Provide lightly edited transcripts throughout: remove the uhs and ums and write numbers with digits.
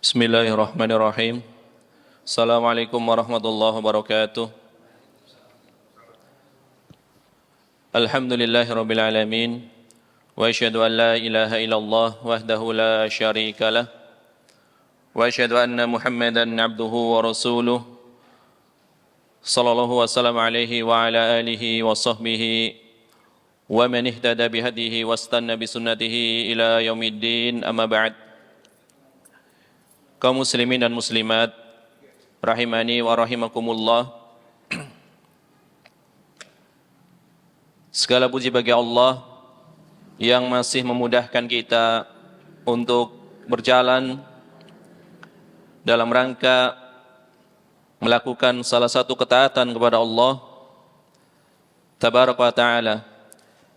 Bismillahirrahmanirrahim. Assalamualaikum warahmatullahi wabarakatuh. Alhamdulillahirabbil alamin. Wa asyhadu an la ilaha illallah wahdahu la syarikalah. Wa asyhadu anna Muhammadan abduhu wa rasuluh. Sallallahu wasallam alaihi wa ala alihi wa sahbihi wa man ihtada bihadihi wastanna bisunnatihi ila yaumiddin, amma ba'd. Kaum muslimin dan muslimat rahimani wa rahimakumullah. Segala puji bagi Allah yang masih memudahkan kita untuk berjalan dalam rangka melakukan salah satu ketaatan kepada Allah tabaraka wa ta'ala,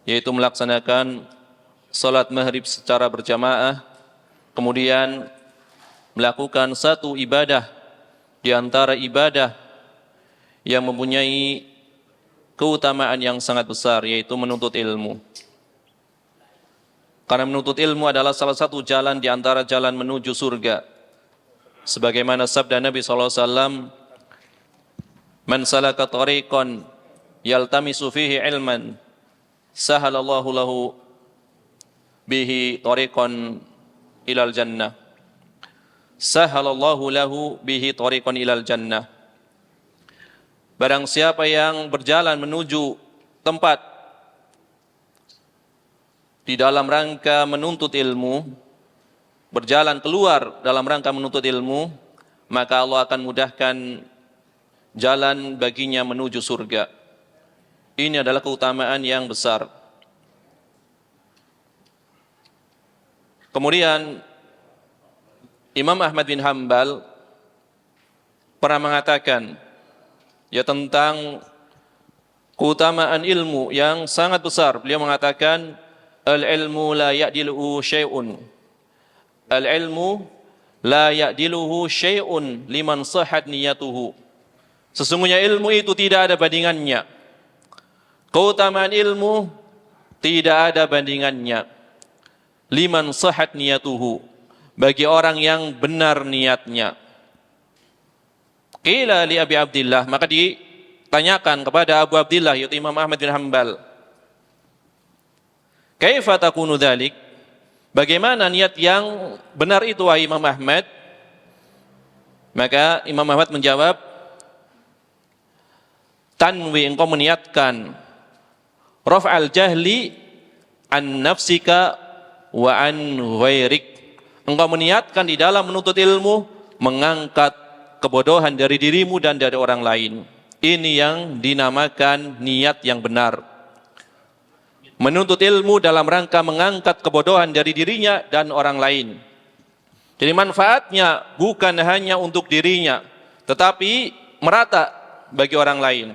yaitu melaksanakan salat maghrib secara berjamaah, kemudian melakukan satu ibadah di antara ibadah yang mempunyai keutamaan yang sangat besar, yaitu menuntut ilmu. Karena menuntut ilmu adalah salah satu jalan di antara jalan menuju surga. Sebagaimana sabda Nabi SAW, "Man salaka tariqan yaltamisu fihi ilman, sahalallahu lahu bihi tariqan ilal jannah." Sahalallahu lahu bihi tariqan ilal jannah. Barang siapa yang berjalan menuju tempat di dalam rangka menuntut ilmu, berjalan keluar dalam rangka menuntut ilmu, maka Allah akan mudahkan jalan baginya menuju surga. Ini adalah keutamaan yang besar. Kemudian Imam Ahmad bin Hanbal pernah mengatakan tentang keutamaan ilmu yang sangat besar. Beliau mengatakan, al-ilmu la ya'diluhu syai'un. Al-ilmu la ya'diluhu syai'un liman sahhat niyatuhu. Sesungguhnya ilmu itu tidak ada bandingannya. Keutamaan ilmu tidak ada bandingannya. Liman sahhat niyatuhu, bagi orang yang benar niatnya. Qila li Abi Abdillah, maka ditanyakan kepada Abu Abdillah yaitu Imam Ahmad bin Hanbal, kaifa takunu dzalik? Bagaimana niat yang benar itu wahai Imam Ahmad? Maka Imam Ahmad menjawab, tanwi, engkau meniatkan raf'al jahli an nafsika wa an ghairik. Engkau meniatkan di dalam menuntut ilmu mengangkat kebodohan dari dirimu dan dari orang lain. Ini yang dinamakan niat yang benar. Menuntut ilmu dalam rangka mengangkat kebodohan dari dirinya dan orang lain. Jadi manfaatnya bukan hanya untuk dirinya, tetapi merata bagi orang lain.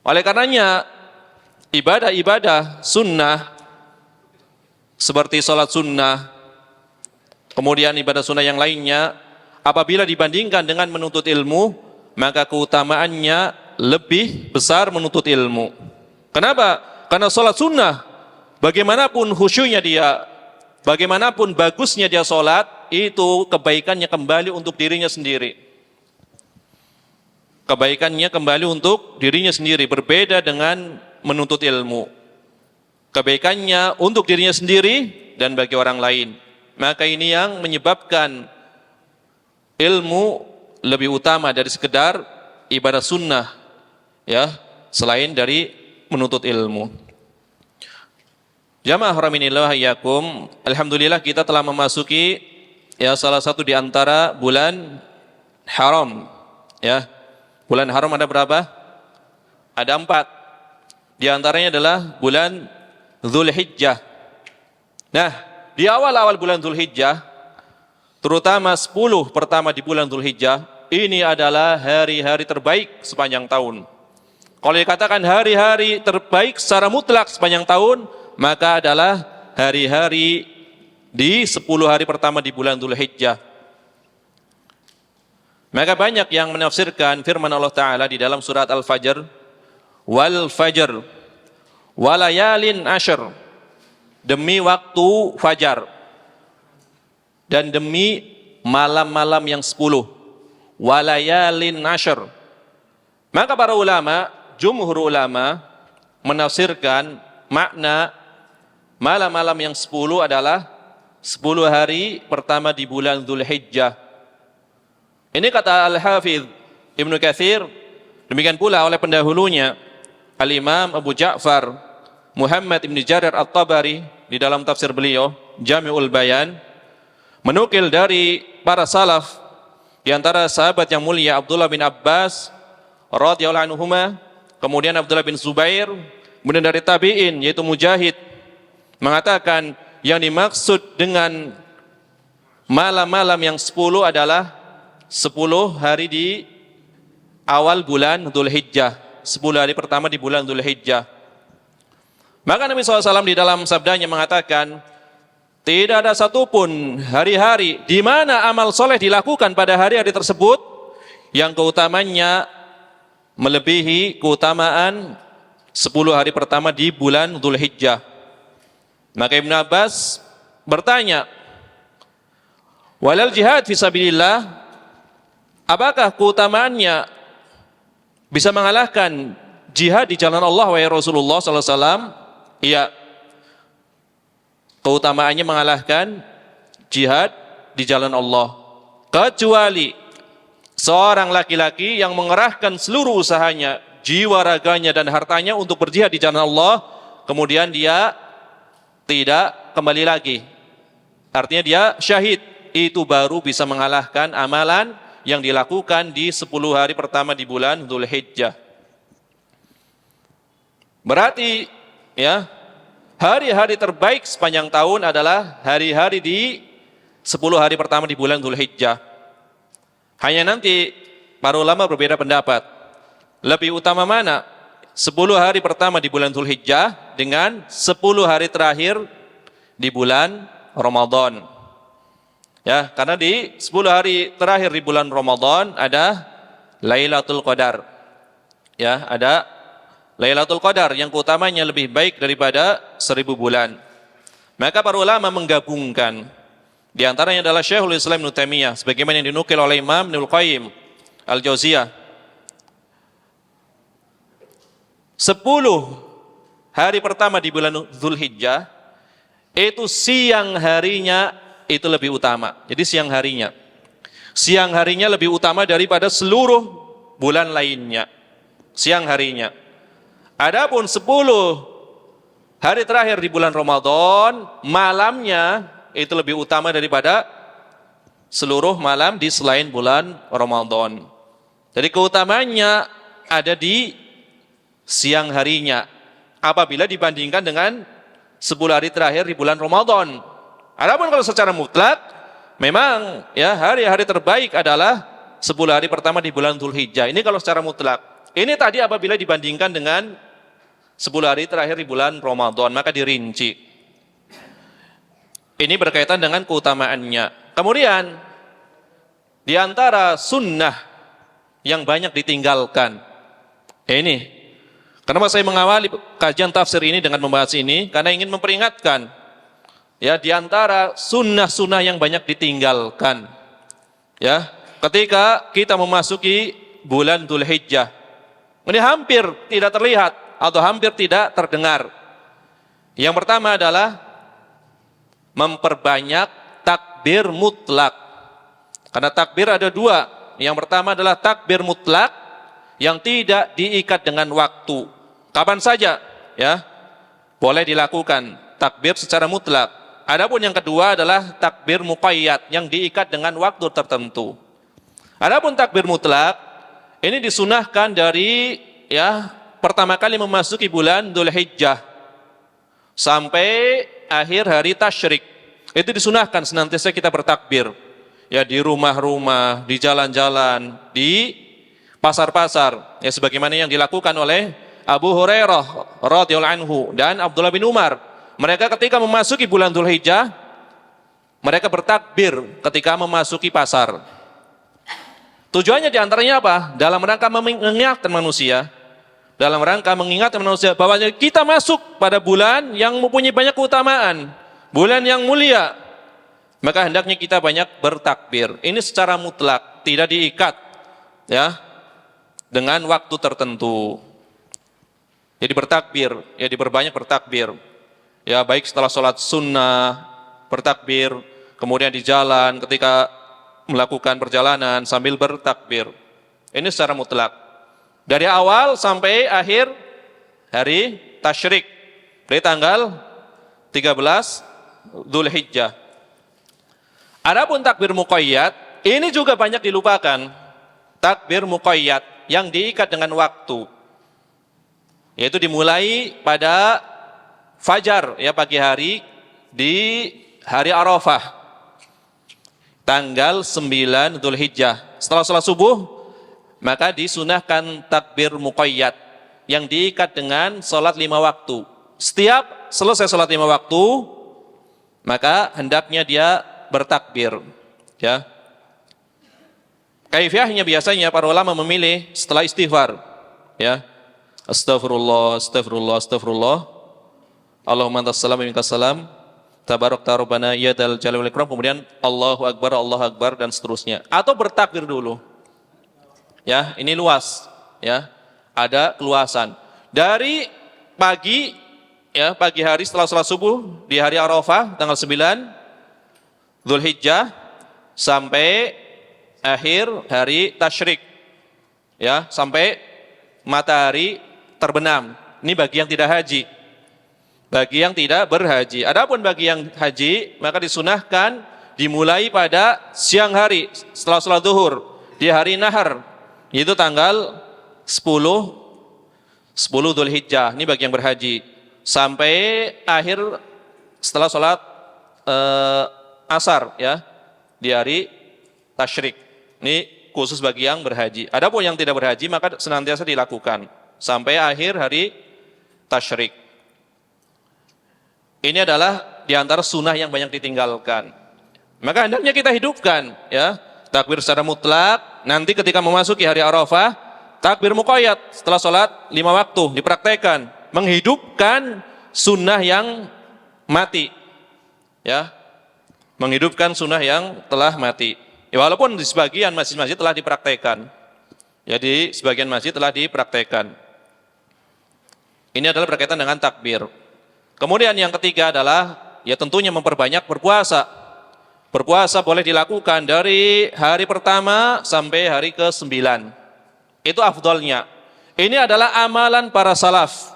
Oleh karenanya ibadah-ibadah sunnah seperti sholat sunnah, kemudian ibadah sunnah yang lainnya, apabila dibandingkan dengan menuntut ilmu, maka keutamaannya lebih besar menuntut ilmu. Kenapa? Karena sholat sunnah, bagaimanapun khusyuknya dia, bagaimanapun bagusnya dia sholat, itu kebaikannya kembali untuk dirinya sendiri. Kebaikannya kembali untuk dirinya sendiri, berbeda dengan menuntut ilmu. Kebaikannya untuk dirinya sendiri dan bagi orang lain. Maka ini yang menyebabkan ilmu lebih utama dari sekedar ibadah sunnah, selain dari menuntut ilmu. Jamaah rahiminillah iyyakum, alhamdulillah kita telah memasuki salah satu di antara bulan haram. Bulan haram ada berapa? Ada 4. Di antaranya adalah bulan Dzulhijjah. Nah, di awal-awal bulan Dzulhijjah, terutama 10 pertama di bulan Dzulhijjah, ini adalah hari-hari terbaik sepanjang tahun. Kalau dikatakan hari-hari terbaik secara mutlak sepanjang tahun, maka adalah hari-hari di 10 hari pertama di bulan Dzulhijjah. Maka banyak yang menafsirkan firman Allah Ta'ala di dalam surat Al-Fajr, wal fajr walayalin ashr, demi waktu fajar dan demi malam-malam yang 10, walayalin ashar. Maka para ulama, jumhur ulama menafsirkan makna malam-malam yang 10 adalah 10 hari pertama di bulan Dzulhijjah. Ini kata Al-Hafidz Ibnu Katsir, demikian pula oleh pendahulunya Al-Imam Abu Ja'far Muhammad Ibn Jarir At-Tabari di dalam tafsir beliau Jami'ul Bayan, menukil dari para salaf di antara sahabat yang mulia Abdullah bin Abbas radhiyallahu anhuma, kemudian Abdullah bin Zubair, kemudian dari tabi'in yaitu Mujahid, mengatakan yang dimaksud dengan malam-malam yang 10 adalah 10 hari di awal bulan Dzulhijjah, 10 hari pertama di bulan Dzulhijjah. Maka Nabi SAW di dalam sabdanya mengatakan, tidak ada satupun hari-hari di mana amal soleh dilakukan pada hari-hari tersebut yang keutamanya melebihi keutamaan 10 hari pertama di bulan Dzulhijjah. Maka Ibnu Abbas bertanya, walal jihad fisabilillah, apakah keutamaannya bisa mengalahkan jihad di jalan Allah wahai Rasulullah sallallahu alaihi wasallam? Iya, keutamaannya mengalahkan jihad di jalan Allah, kecuali seorang laki-laki yang mengerahkan seluruh usahanya, jiwa raganya dan hartanya untuk berjihad di jalan Allah, kemudian dia tidak kembali lagi, artinya dia syahid, itu baru bisa mengalahkan amalan yang dilakukan di 10 hari pertama di bulan Dzulhijjah. Berarti ya, hari-hari terbaik sepanjang tahun adalah hari-hari di 10 hari pertama di bulan Dzulhijjah. Hanya nanti para ulama berbeda pendapat, lebih utama mana 10 hari pertama di bulan Dzulhijjah dengan 10 hari terakhir di bulan Ramadan. Ya, karena di 10 hari terakhir di bulan Ramadan ada Lailatul Qadar. Ya, ada Lailatul Qadar yang keutamanya lebih baik daripada 1000 bulan. Maka para ulama menggabungkan, di antaranya adalah Syekhul Islam Ibnu Taimiyah sebagaimana yang dinukil oleh Imam Ibnul Qayyim Al-Jauziyah, 10 hari pertama di bulan Dzulhijjah itu siang harinya itu lebih utama. Jadi siang harinya lebih utama daripada seluruh bulan lainnya. Siang harinya. Adapun 10 hari terakhir di bulan Ramadan, malamnya itu lebih utama daripada seluruh malam di selain bulan Ramadan. Jadi keutamanya ada di siang harinya apabila dibandingkan dengan 10 hari terakhir di bulan Ramadan. Adapun kalau secara mutlak, memang ya hari-hari terbaik adalah 10 hari pertama di bulan Dzulhijjah. Ini kalau secara mutlak. Ini tadi apabila dibandingkan dengan 10 hari terakhir di bulan Ramadan, maka dirinci. Ini berkaitan dengan keutamaannya. Kemudian di antara sunnah yang banyak ditinggalkan. Ini kenapa saya mengawali kajian tafsir ini dengan membahas ini? Karena ingin memperingatkan, ya, di antara sunnah-sunnah yang banyak ditinggalkan, ya, ketika kita memasuki bulan Dzulhijjah, ini hampir tidak terlihat atau hampir tidak terdengar. Yang pertama adalah memperbanyak takbir mutlak. Karena takbir ada dua. Yang pertama adalah takbir mutlak yang tidak diikat dengan waktu. Kapan saja ya boleh dilakukan takbir secara mutlak. Adapun yang kedua adalah takbir muqayyad yang diikat dengan waktu tertentu. Adapun takbir mutlak ini disunahkan dari ya pertama kali memasuki bulan Dzulhijjah sampai akhir hari tasyrik. Itu disunahkan senantiasa kita bertakbir. Ya, di rumah-rumah, di jalan-jalan, di pasar-pasar, ya sebagaimana yang dilakukan oleh Abu Hurairah radhiyallahu anhu dan Abdullah bin Umar. Mereka ketika memasuki bulan Dzulhijjah, mereka bertakbir ketika memasuki pasar. Tujuannya diantaranya apa? Dalam rangka mengingatkan manusia, bahwa kita masuk pada bulan yang mempunyai banyak keutamaan, bulan yang mulia. maka hendaknya kita banyak bertakbir. Ini secara mutlak, tidak diikat ya dengan waktu tertentu. Jadi bertakbir, ya diperbanyak bertakbir. Ya baik setelah sholat sunnah bertakbir, kemudian di jalan ketika melakukan perjalanan sambil bertakbir. Ini secara mutlak. Dari awal sampai akhir hari tasyrik, dari tanggal 13 Dzulhijjah. Adapun takbir muqayyad, ini juga banyak dilupakan. Takbir muqayyad yang diikat dengan waktu, yaitu dimulai pada fajar, ya pagi hari di hari Arafah, tanggal 9 Dzulhijjah. Setelah sholat subuh, maka disunahkan takbir muqayyad yang diikat dengan sholat 5 waktu. Setiap selesai sholat 5 waktu, maka hendaknya dia bertakbir. Ya. Kaifiyahnya biasanya para ulama memilih setelah istighfar. Ya. Astaghfirullah, astaghfirullah, astaghfirullah. Allahumma antas salam wa minkas salam. Tabarakta rabbana ya dzal jalali wal ikram. Kemudian Allahu akbar dan seterusnya. Atau bertakbir dulu. Ya, ini luas, ya. Ada keluasan. Dari pagi, ya, pagi hari setelah sholat subuh di hari Arafah tanggal 9 Dzulhijjah sampai akhir hari tasyrik. Ya, sampai matahari terbenam. Ini bagi yang tidak haji. Bagi yang tidak berhaji. Adapun bagi yang haji, maka disunahkan dimulai pada siang hari setelah sholat zuhur di hari nahar. Itu tanggal 10 Dzulhijjah, ini bagi yang berhaji, sampai akhir setelah sholat asar, ya, di hari tasyrik. Ini khusus bagi yang berhaji. Adapun yang tidak berhaji maka senantiasa dilakukan sampai akhir hari tasyrik. Ini adalah di antara sunnah yang banyak ditinggalkan. Maka hendaknya kita hidupkan, ya, takbir secara mutlak. Nanti ketika memasuki hari Arafah, takbir muqayyad setelah sholat 5 waktu dipraktekkan, menghidupkan sunnah yang mati, ya, menghidupkan sunnah yang telah mati. Ya, walaupun di sebagian masjid-masjid telah dipraktekkan, jadi sebagian masjid telah dipraktekkan. Ini adalah berkaitan dengan takbir. Kemudian yang ketiga adalah, ya tentunya memperbanyak berpuasa. Berpuasa boleh dilakukan dari hari pertama sampai hari ke-9. Itu afdalnya. Ini adalah amalan para salaf,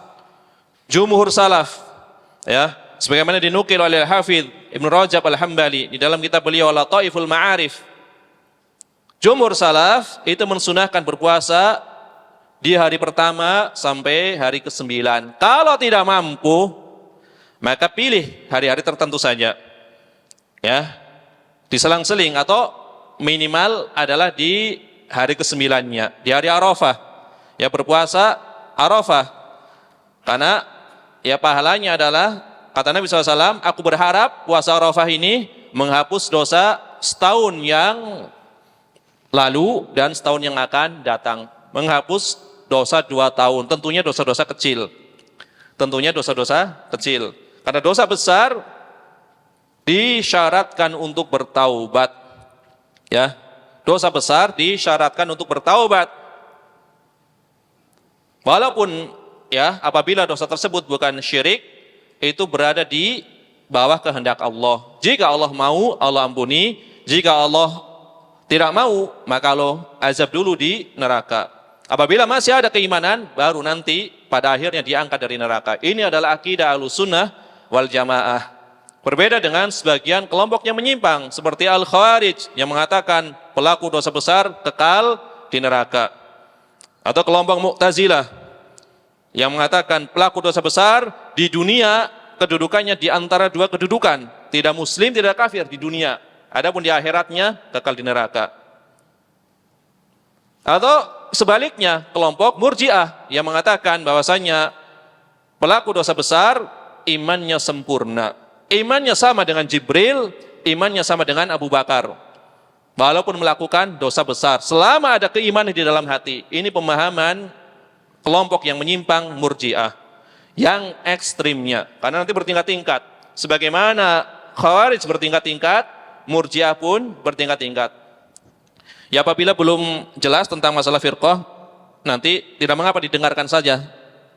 jumhur salaf, ya, sebagaimana dinukil oleh Hafidz Ibnu Rajab Al-Hambali di dalam kitab beliau Lataiful Ma'arif. Jumhur salaf itu mensunahkan berpuasa di hari pertama sampai hari ke-9. Kalau tidak mampu, maka pilih hari-hari tertentu saja, ya, diselang-seling, atau minimal adalah di hari ke-9-nya, di hari Arafah, ya, berpuasa Arafah. Karena ya pahalanya adalah, kata Nabi SAW, aku berharap puasa Arafah ini menghapus dosa setahun yang lalu dan setahun yang akan datang. Menghapus dosa 2 tahun, tentunya dosa-dosa kecil. Tentunya dosa-dosa kecil. Karena dosa besar disyaratkan untuk bertaubat, ya, dosa besar disyaratkan untuk bertaubat, walaupun, ya, apabila dosa tersebut bukan syirik, itu berada di bawah kehendak Allah. Jika Allah mau, Allah ampuni. Jika Allah tidak mau, maka Allah azab dulu di neraka. Apabila masih ada keimanan, baru nanti pada akhirnya diangkat dari neraka. Ini adalah akidah Ahlussunnah wal Jamaah. Berbeda dengan sebagian kelompok yang menyimpang seperti Al-Khawarij yang mengatakan pelaku dosa besar kekal di neraka, atau kelompok Mu'tazilah yang mengatakan pelaku dosa besar di dunia kedudukannya di antara 2 kedudukan, tidak muslim, tidak kafir di dunia, adapun di akhiratnya kekal di neraka. Atau sebaliknya kelompok Murji'ah yang mengatakan bahwasanya pelaku dosa besar imannya sempurna, imannya sama dengan Jibril, imannya sama dengan Abu Bakar, walaupun melakukan dosa besar, selama ada keimanan di dalam hati. Ini pemahaman kelompok yang menyimpang Murji'ah, yang ekstrimnya, karena nanti bertingkat-tingkat. Sebagaimana Khawarij bertingkat-tingkat, Murji'ah pun bertingkat-tingkat. Ya apabila belum jelas tentang masalah firqah, nanti tidak mengapa didengarkan saja.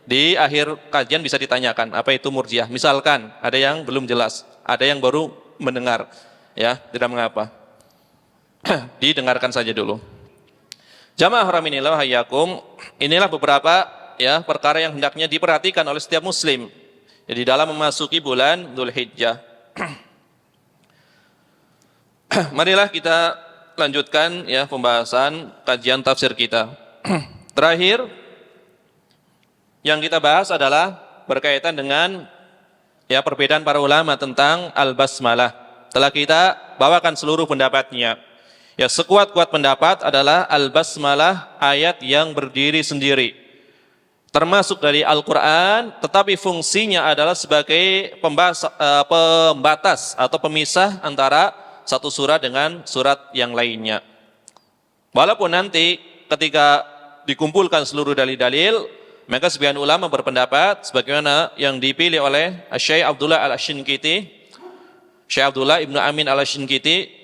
Di akhir kajian bisa ditanyakan, apa itu Murji'ah? Misalkan ada yang belum jelas, ada yang baru mendengar, ya tidak mengapa. Didengarkan saja dulu. Jamaah rahiminillah wa hayyakum, inilah beberapa ya perkara yang hendaknya diperhatikan oleh setiap muslim di dalam memasuki bulan Dzulhijjah. Marilah kita lanjutkan ya pembahasan kajian tafsir kita. Terakhir yang kita bahas adalah berkaitan dengan ya perbedaan para ulama tentang al-basmalah. Telah kita bawakan seluruh pendapatnya. Ya sekuat-kuat pendapat adalah al-basmalah ayat yang berdiri sendiri. Termasuk dari Al-Quran, tetapi fungsinya adalah sebagai pembatas atau pemisah antara satu surat dengan surat yang lainnya. Walaupun nanti ketika dikumpulkan seluruh dalil-dalil, maka sebagian ulama berpendapat sebagaimana yang dipilih oleh Syekh Abdullah Al-Ashinkiti, Syekh Abdullah Ibnu Amin Al-Ashinkiti,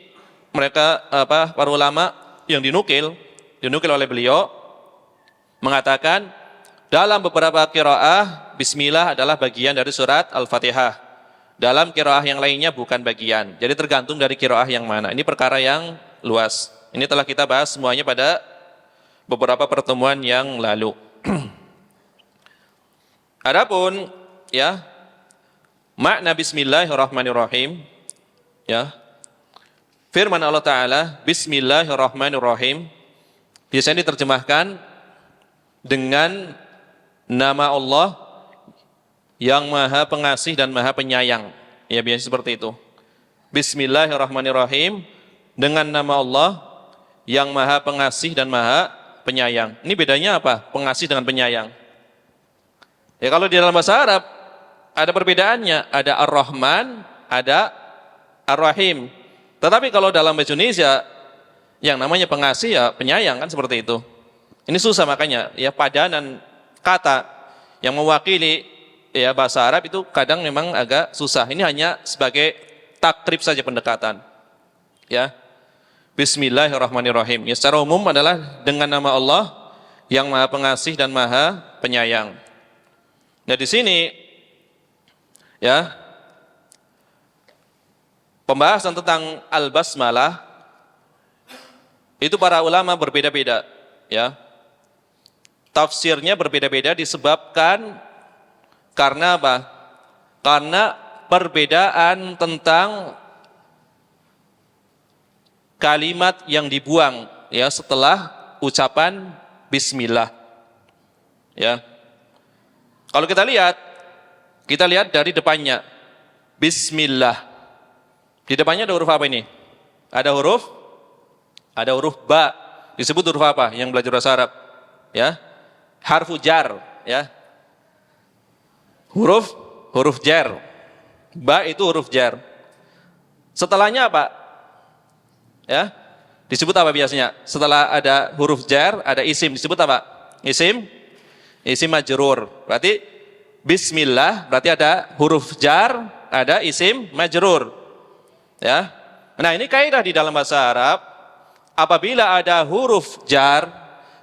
mereka para ulama yang dinukil oleh beliau mengatakan dalam beberapa qiraah bismillah adalah bagian dari surat Al-Fatihah. Dalam qiraah yang lainnya bukan bagian. Jadi tergantung dari qiraah yang mana. Ini perkara yang luas. Ini telah kita bahas semuanya pada beberapa pertemuan yang lalu. Adapun ya makna bismillahirrahmanirrahim ya. Firman Allah Ta'ala bismillahirrahmanirrahim biasanya diterjemahkan dengan nama Allah yang maha pengasih dan maha penyayang. Ya biasa seperti itu. Bismillahirrahmanirrahim dengan nama Allah yang maha pengasih dan maha penyayang. Ini bedanya apa? Pengasih dengan penyayang. Ya kalau di dalam bahasa Arab ada perbedaannya. Ada Ar-Rahman, ada Ar-Rahim. Tetapi kalau dalam bahasa Indonesia yang namanya pengasih ya penyayang kan seperti itu. Ini susah makanya ya padanan kata yang mewakili ya bahasa Arab itu kadang memang agak susah. Ini hanya sebagai takrib saja pendekatan. Ya. Bismillahirrahmanirrahim. Ya secara umum adalah dengan nama Allah yang Maha Pengasih dan Maha Penyayang. Nah, di sini ya pembahasan tentang al-basmalah itu para ulama berbeda-beda, ya. Tafsirnya berbeda-beda disebabkan karena apa? Karena perbedaan tentang kalimat yang dibuang ya setelah ucapan bismillah. Ya. Kalau kita lihat dari depannya. Bismillah. Di depannya ada huruf apa ini? Ada huruf ba. Disebut huruf apa? Yang belajar bahasa Arab. Ya. Harfu jar, ya. Huruf jar. Ba itu huruf jar. Setelahnya apa? Ya. Disebut apa biasanya? Setelah ada huruf jar, ada isim. Disebut apa? Isim majrur. Berarti bismillah, berarti ada huruf jar, ada isim majrur. Ya. Nah, ini kaidah di dalam bahasa Arab. Apabila ada huruf jar,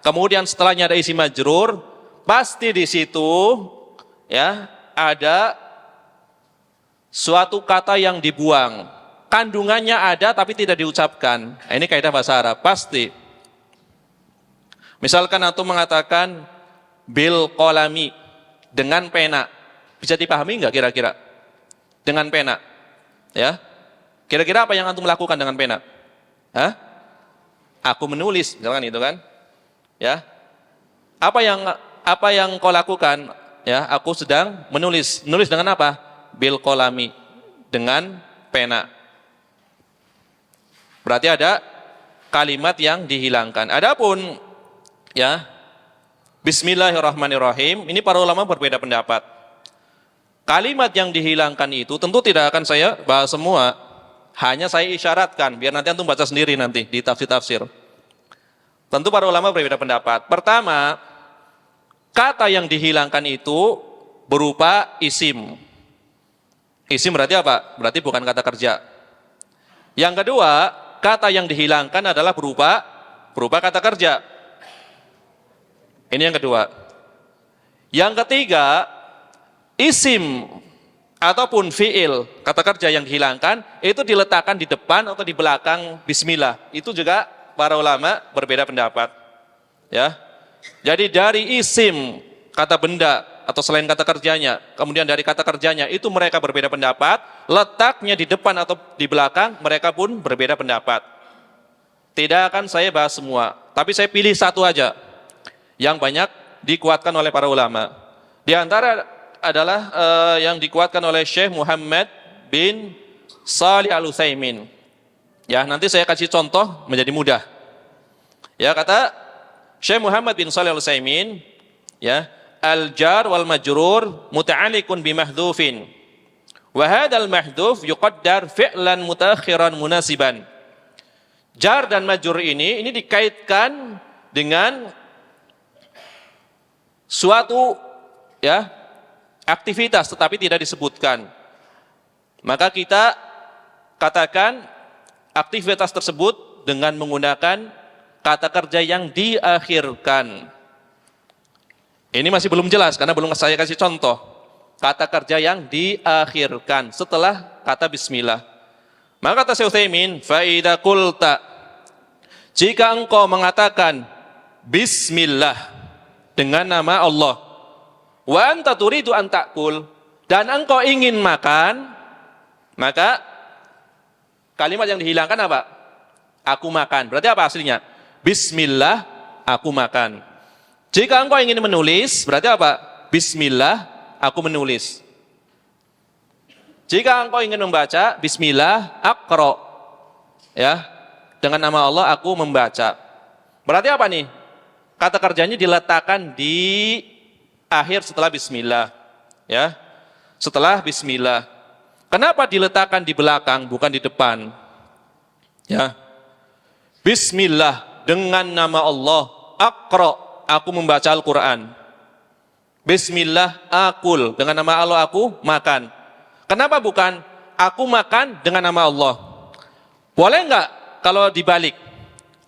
kemudian setelahnya ada isim majrur, pasti di situ ya ada suatu kata yang dibuang. Kandungannya ada tapi tidak diucapkan. Nah, ini kaidah bahasa Arab, pasti. Misalkan antum mengatakan bil qalami, dengan pena. Bisa dipahami enggak kira-kira? Dengan pena. Ya. Kira-kira apa yang antum lakukan dengan pena? Hah? Aku menulis, misalkan itu kan? Ya. Apa yang kau lakukan? Ya, aku sedang menulis. Menulis dengan apa? Bil qalami, dengan pena. Berarti ada kalimat yang dihilangkan. Adapun ya bismillahirrahmanirrahim, ini para ulama berbeda pendapat. Kalimat yang dihilangkan itu tentu tidak akan saya bahas semua, hanya saya isyaratkan biar nanti antum baca sendiri nanti di tafsir-tafsir. Tentu para ulama berbeda pendapat. Pertama, kata yang dihilangkan itu berupa isim. Isim berarti apa? Berarti bukan kata kerja. Yang kedua, kata yang dihilangkan adalah berupa kata kerja. Ini yang kedua. Yang ketiga, isim ataupun fiil, kata kerja yang dihilangkan, itu diletakkan di depan atau di belakang bismillah. Itu juga para ulama berbeda pendapat. Ya. Jadi dari isim, kata benda, atau selain kata kerjanya, kemudian dari kata kerjanya, itu mereka berbeda pendapat. Letaknya di depan atau di belakang, mereka pun berbeda pendapat. Tidak akan saya bahas semua, tapi saya pilih satu aja yang banyak dikuatkan oleh para ulama. Di antara adalah yang dikuatkan oleh Syekh Muhammad bin Shalih Al-Utsaimin. Ya, nanti saya kasih contoh menjadi mudah. Ya, kata Syekh Muhammad bin Shalih Al-Utsaimin, ya, al-jar wal majrur muta'alliqun bi mahdhufin. Wa hadzal mahdhuf yuqaddar fi'lan mutaakhiran munasiban. Jar dan majrur ini dikaitkan dengan suatu, ya, aktivitas tetapi tidak disebutkan. Maka kita katakan aktivitas tersebut dengan menggunakan kata kerja yang diakhirkan. Ini masih belum jelas karena belum saya kasih contoh. Kata kerja yang diakhirkan setelah kata bismillah. Maka kata Syekh Utsaimin, fa idza qulta, jika engkau mengatakan bismillah dengan nama Allah, wa anta turidu an ta'kul, dan engkau ingin makan, maka kalimat yang dihilangkan apa? Aku makan. Berarti apa aslinya? Bismillah, aku makan. Jika engkau ingin menulis, berarti apa? Bismillah, aku menulis. Jika engkau ingin membaca, bismillah, aqra. Ya, dengan nama Allah aku membaca. Berarti apa nih? Kata kerjanya diletakkan di akhir setelah bismillah. Ya, setelah bismillah. Kenapa diletakkan di belakang bukan di depan? Ya. Bismillah, dengan nama Allah, aqra, aku membaca Al-Quran. Bismillah, akul, dengan nama Allah aku makan. Kenapa bukan aku makan dengan nama Allah? Boleh enggak kalau dibalik?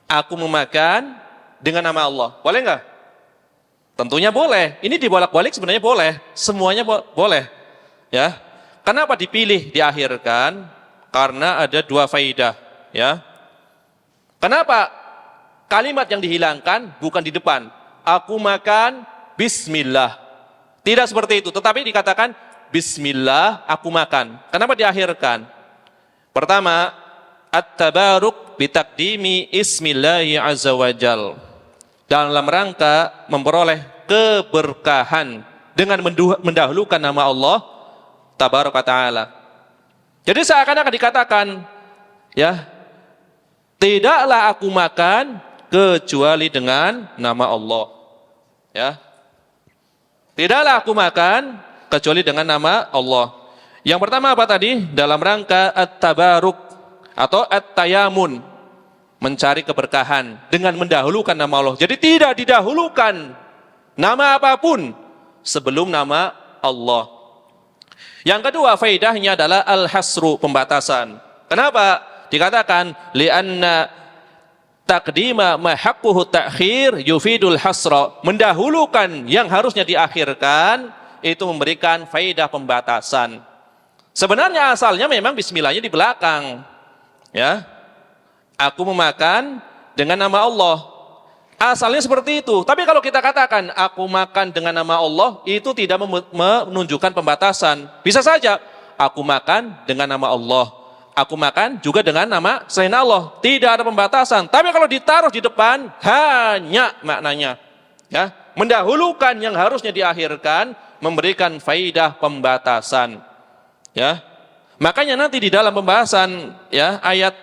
Aku memakan dengan nama Allah. Boleh enggak? Tentunya boleh. Ini dibolak-balik sebenarnya boleh. Semuanya boleh. Ya. Kenapa dipilih diakhirkan? Karena ada dua faidah. Ya. Kenapa kalimat yang dihilangkan bukan di depan? Aku makan bismillah. Tidak seperti itu, tetapi dikatakan bismillah, aku makan. Kenapa diakhirkan? Pertama, at-tabaruk bitaqdimi ismillahi azza wajal. Dalam rangka memperoleh keberkahan dengan mendahulukan nama Allah tabaraka ta'ala. Jadi seakan-akan dikatakan, ya, tidaklah aku makan kecuali dengan nama Allah. Ya. Tidaklah aku makan kecuali dengan nama Allah. Yang pertama apa tadi? Dalam rangka at-tabaruk atau at-tayamun, mencari keberkahan dengan mendahulukan nama Allah. Jadi tidak didahulukan nama apapun sebelum nama Allah. Yang kedua faedahnya adalah al-hasru, pembatasan. Kenapa? Dikatakan li'anna taqdima ma haqquhu ta'khir yufidul hasra, mendahulukan yang harusnya diakhirkan itu memberikan faedah pembatasan. Sebenarnya asalnya memang bismillahnya di belakang. Ya. Aku memakan dengan nama Allah. Asalnya seperti itu. Tapi kalau kita katakan aku makan dengan nama Allah, itu tidak menunjukkan pembatasan. Bisa saja aku makan dengan nama Allah. Aku makan juga dengan nama selain Allah. Tidak ada pembatasan. Tapi kalau ditaruh di depan, hanya maknanya. Ya, mendahulukan yang harusnya diakhirkan, memberikan faidah pembatasan. Ya, makanya nanti di dalam pembahasan, ya, ayat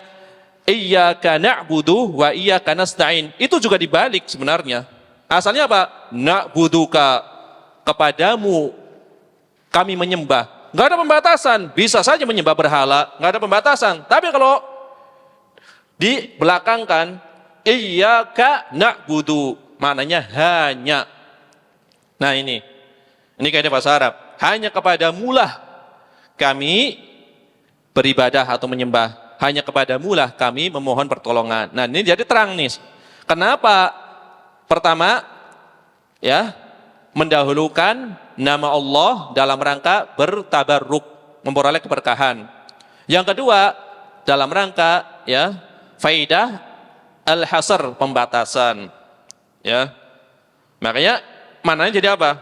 iyyaka na'budu wa iyyaka nasta'in, itu juga dibalik sebenarnya. Asalnya apa? Na'buduka, kepadamu kami menyembah. Nggak ada pembatasan, bisa saja menyembah berhala, nggak ada pembatasan. Tapi kalau dibelakangkan iyyaka na'budu, maknanya hanya. Nah ini kaidah bahasa Arab. Hanya kepadamulah kami beribadah atau menyembah. hanya kepadamu lah kami memohon pertolongan. Nah, ini jadi terang nih. Kenapa pertama ya mendahulukan nama Allah dalam rangka bertabarruk, memperoleh keberkahan. Yang kedua, dalam rangka ya faidah al-hasr, pembatasan. Ya. Makanya maknanya jadi apa?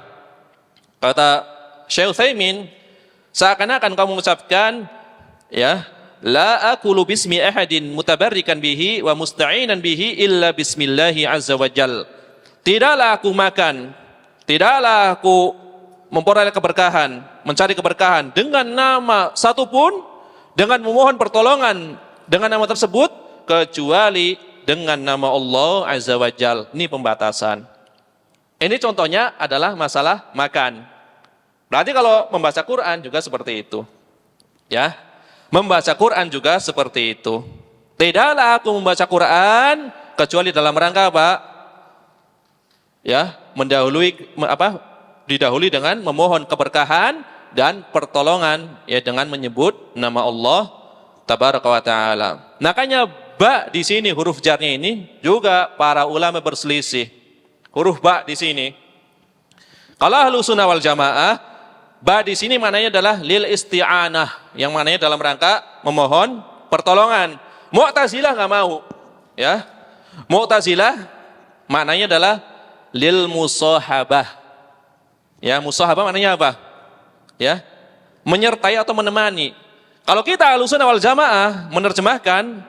Kata Syekh Utsaimin, seakan-akan kamu mengucapkan ya, la aqulu bismi ahadin mutabarrikan bihi wa musta'inan bihi illa bismillahi azza wa jal. Tidaklah aku makan, tidaklah aku memperoleh keberkahan, mencari keberkahan dengan nama satupun, dengan memohon pertolongan dengan nama tersebut, kecuali dengan nama Allah azza wa jal. Ini pembatasan. Ini contohnya adalah masalah makan. Berarti kalau membaca Quran juga seperti itu. Ya. Membaca Quran juga seperti itu. Tidaklah aku membaca Quran kecuali dalam rangka apa? Ya, didahului dengan memohon keberkahan dan pertolongan ya dengan menyebut nama Allah tabaraka wa taala. Makanya ba di sini huruf jarnya ini juga para ulama berselisih. Huruf ba di sini. Kalau Ahlussunnah wal Jamaah, ba di sini maknanya adalah lil isti'anah, yang maknanya dalam rangka memohon pertolongan. Mu'tazilah enggak mau, ya. Mu'tazilah maknanya adalah lil musahabah. Ya, musahabah maknanya apa? Ya, menyertai atau menemani. Kalau kita Ahlussunnah wal Jamaah menerjemahkan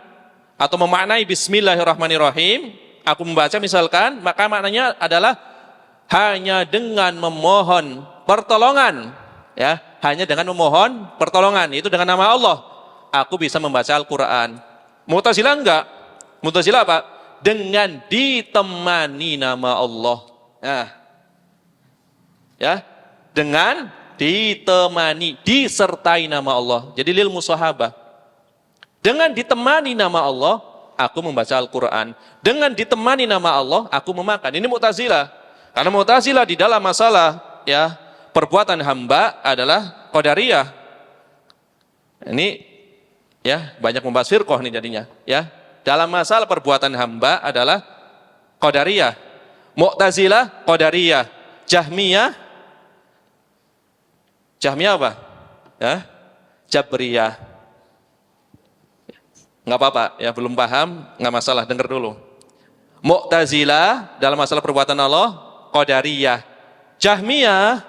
atau memaknai bismillahirrahmanirrahim, aku membaca misalkan, maka maknanya adalah hanya dengan memohon pertolongan, ya, hanya dengan memohon pertolongan, itu dengan nama Allah, aku bisa membaca Al-Quran. Mu'tazilah enggak. Mu'tazilah apa? Dengan ditemani nama Allah. Nah, ya, dengan ditemani, disertai nama Allah. Jadi lil musahabah. Dengan ditemani nama Allah, aku membaca Al-Quran. Dengan ditemani nama Allah, aku memakan. Ini Mu'tazilah. Karena Mu'tazilah di dalam masalah ya perbuatan hamba adalah qadariyah. Ini ya banyak membahas firqah nih jadinya. Ya, dalam masalah perbuatan hamba adalah qadariyah. Mu'tazilah qadariyah. Jahmiyah apa? Ya, Jabriyah. Nggak apa-apa, ya belum paham, nggak masalah, dengar dulu. Mu'tazilah dalam masalah perbuatan Allah, qadariyah. Jahmiyah,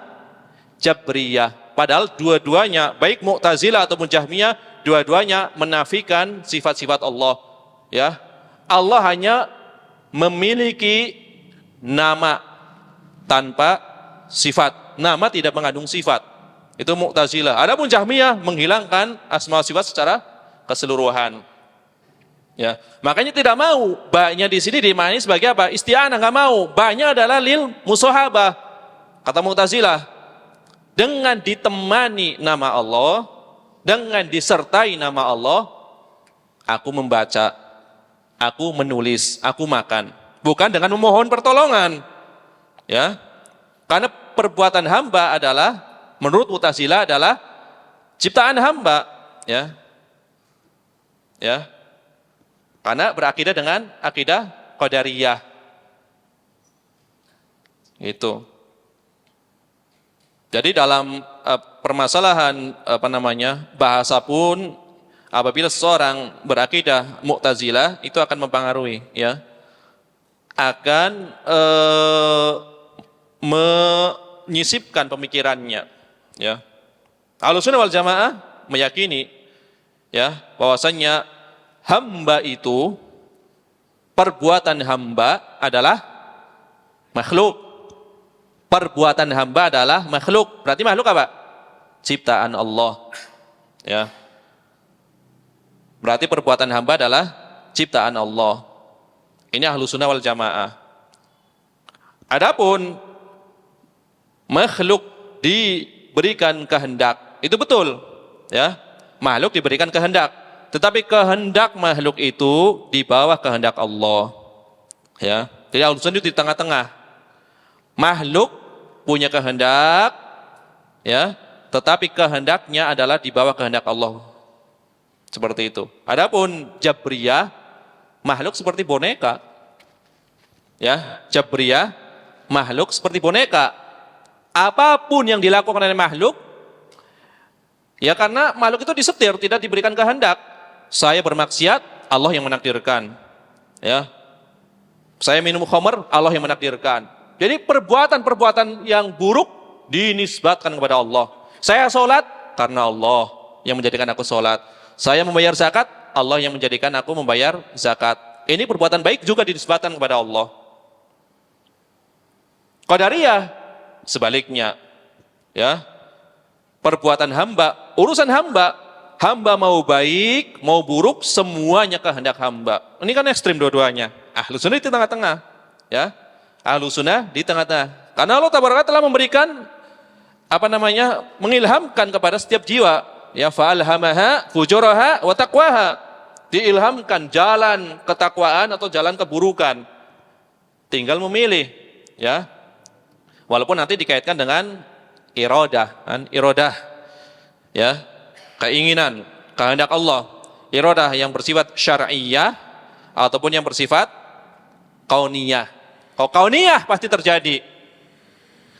Jabriyah. Padahal dua-duanya, baik Mu'tazilah ataupun Jahmiyah, dua-duanya menafikan sifat-sifat Allah. Ya, Allah hanya memiliki nama tanpa sifat. Nama tidak mengandung sifat. Itu Mu'tazilah. Adapun Jahmiyah menghilangkan asma sifat secara keseluruhan. Ya, makanya tidak mau ba-nya di sini dimaknai sebagai apa? Isti'anah, enggak mau. Ba-nya adalah lil musahabah. Kata Mu'tazilah, dengan ditemani nama Allah, dengan disertai nama Allah, aku membaca, aku menulis, aku makan. Bukan dengan memohon pertolongan. Ya. Karena perbuatan hamba adalah menurut Mu'tazilah adalah ciptaan hamba, ya. Ya. Karena berakidah dengan akidah qadariyah. Itu. Jadi dalam permasalahan bahasa pun apabila seseorang berakidah Mu'tazilah itu akan mempengaruhi, ya. Akan menyisipkan pemikirannya, ya. Ahlussunnah wal Jamaah meyakini, ya, bahwasannya hamba itu, perbuatan hamba adalah makhluk. Perbuatan hamba adalah makhluk. Berarti makhluk apa? Ciptaan Allah. Ya. Berarti perbuatan hamba adalah ciptaan Allah. Ini Ahlussunnah wal Jamaah. Adapun makhluk diberikan kehendak, itu betul, ya. Makhluk diberikan kehendak. Tetapi kehendak makhluk itu di bawah kehendak Allah. Ya, jadi Ahlussunnah itu di tengah-tengah. Makhluk punya kehendak, ya, tetapi kehendaknya adalah di bawah kehendak Allah. Seperti itu. Adapun Jabriyah, makhluk seperti boneka. Ya, Jabriyah, makhluk seperti boneka. Apapun yang dilakukan oleh makhluk, ya karena makhluk itu disetir, tidak diberikan kehendak. Saya bermaksiat, Allah yang menakdirkan. Ya, saya minum khamr, Allah yang menakdirkan. Jadi perbuatan-perbuatan yang buruk dinisbatkan kepada Allah. Saya sholat karena Allah yang menjadikan aku sholat. Saya membayar zakat, Allah yang menjadikan aku membayar zakat. Ini perbuatan baik juga dinisbatkan kepada Allah. Qadariyah sebaliknya, ya, perbuatan hamba, urusan hamba, hamba mau baik, mau buruk, semuanya kehendak hamba. Ini kan ekstrim dua-duanya. Ahlus sunnah di tengah-tengah, ya, Ahlus sunnah di tengah-tengah. Karena Allah Taala telah memberikan mengilhamkan kepada setiap jiwa, ya, fa'alhamaha fujuraha wa taqwaha, diilhamkan jalan ketakwaan atau jalan keburukan. Tinggal memilih, ya. Walaupun nanti dikaitkan dengan iradah, ya, keinginan, kehendak Allah. Iradah yang bersifat syar'iyah ataupun yang bersifat kauniyah. Kalau kauniyah pasti terjadi.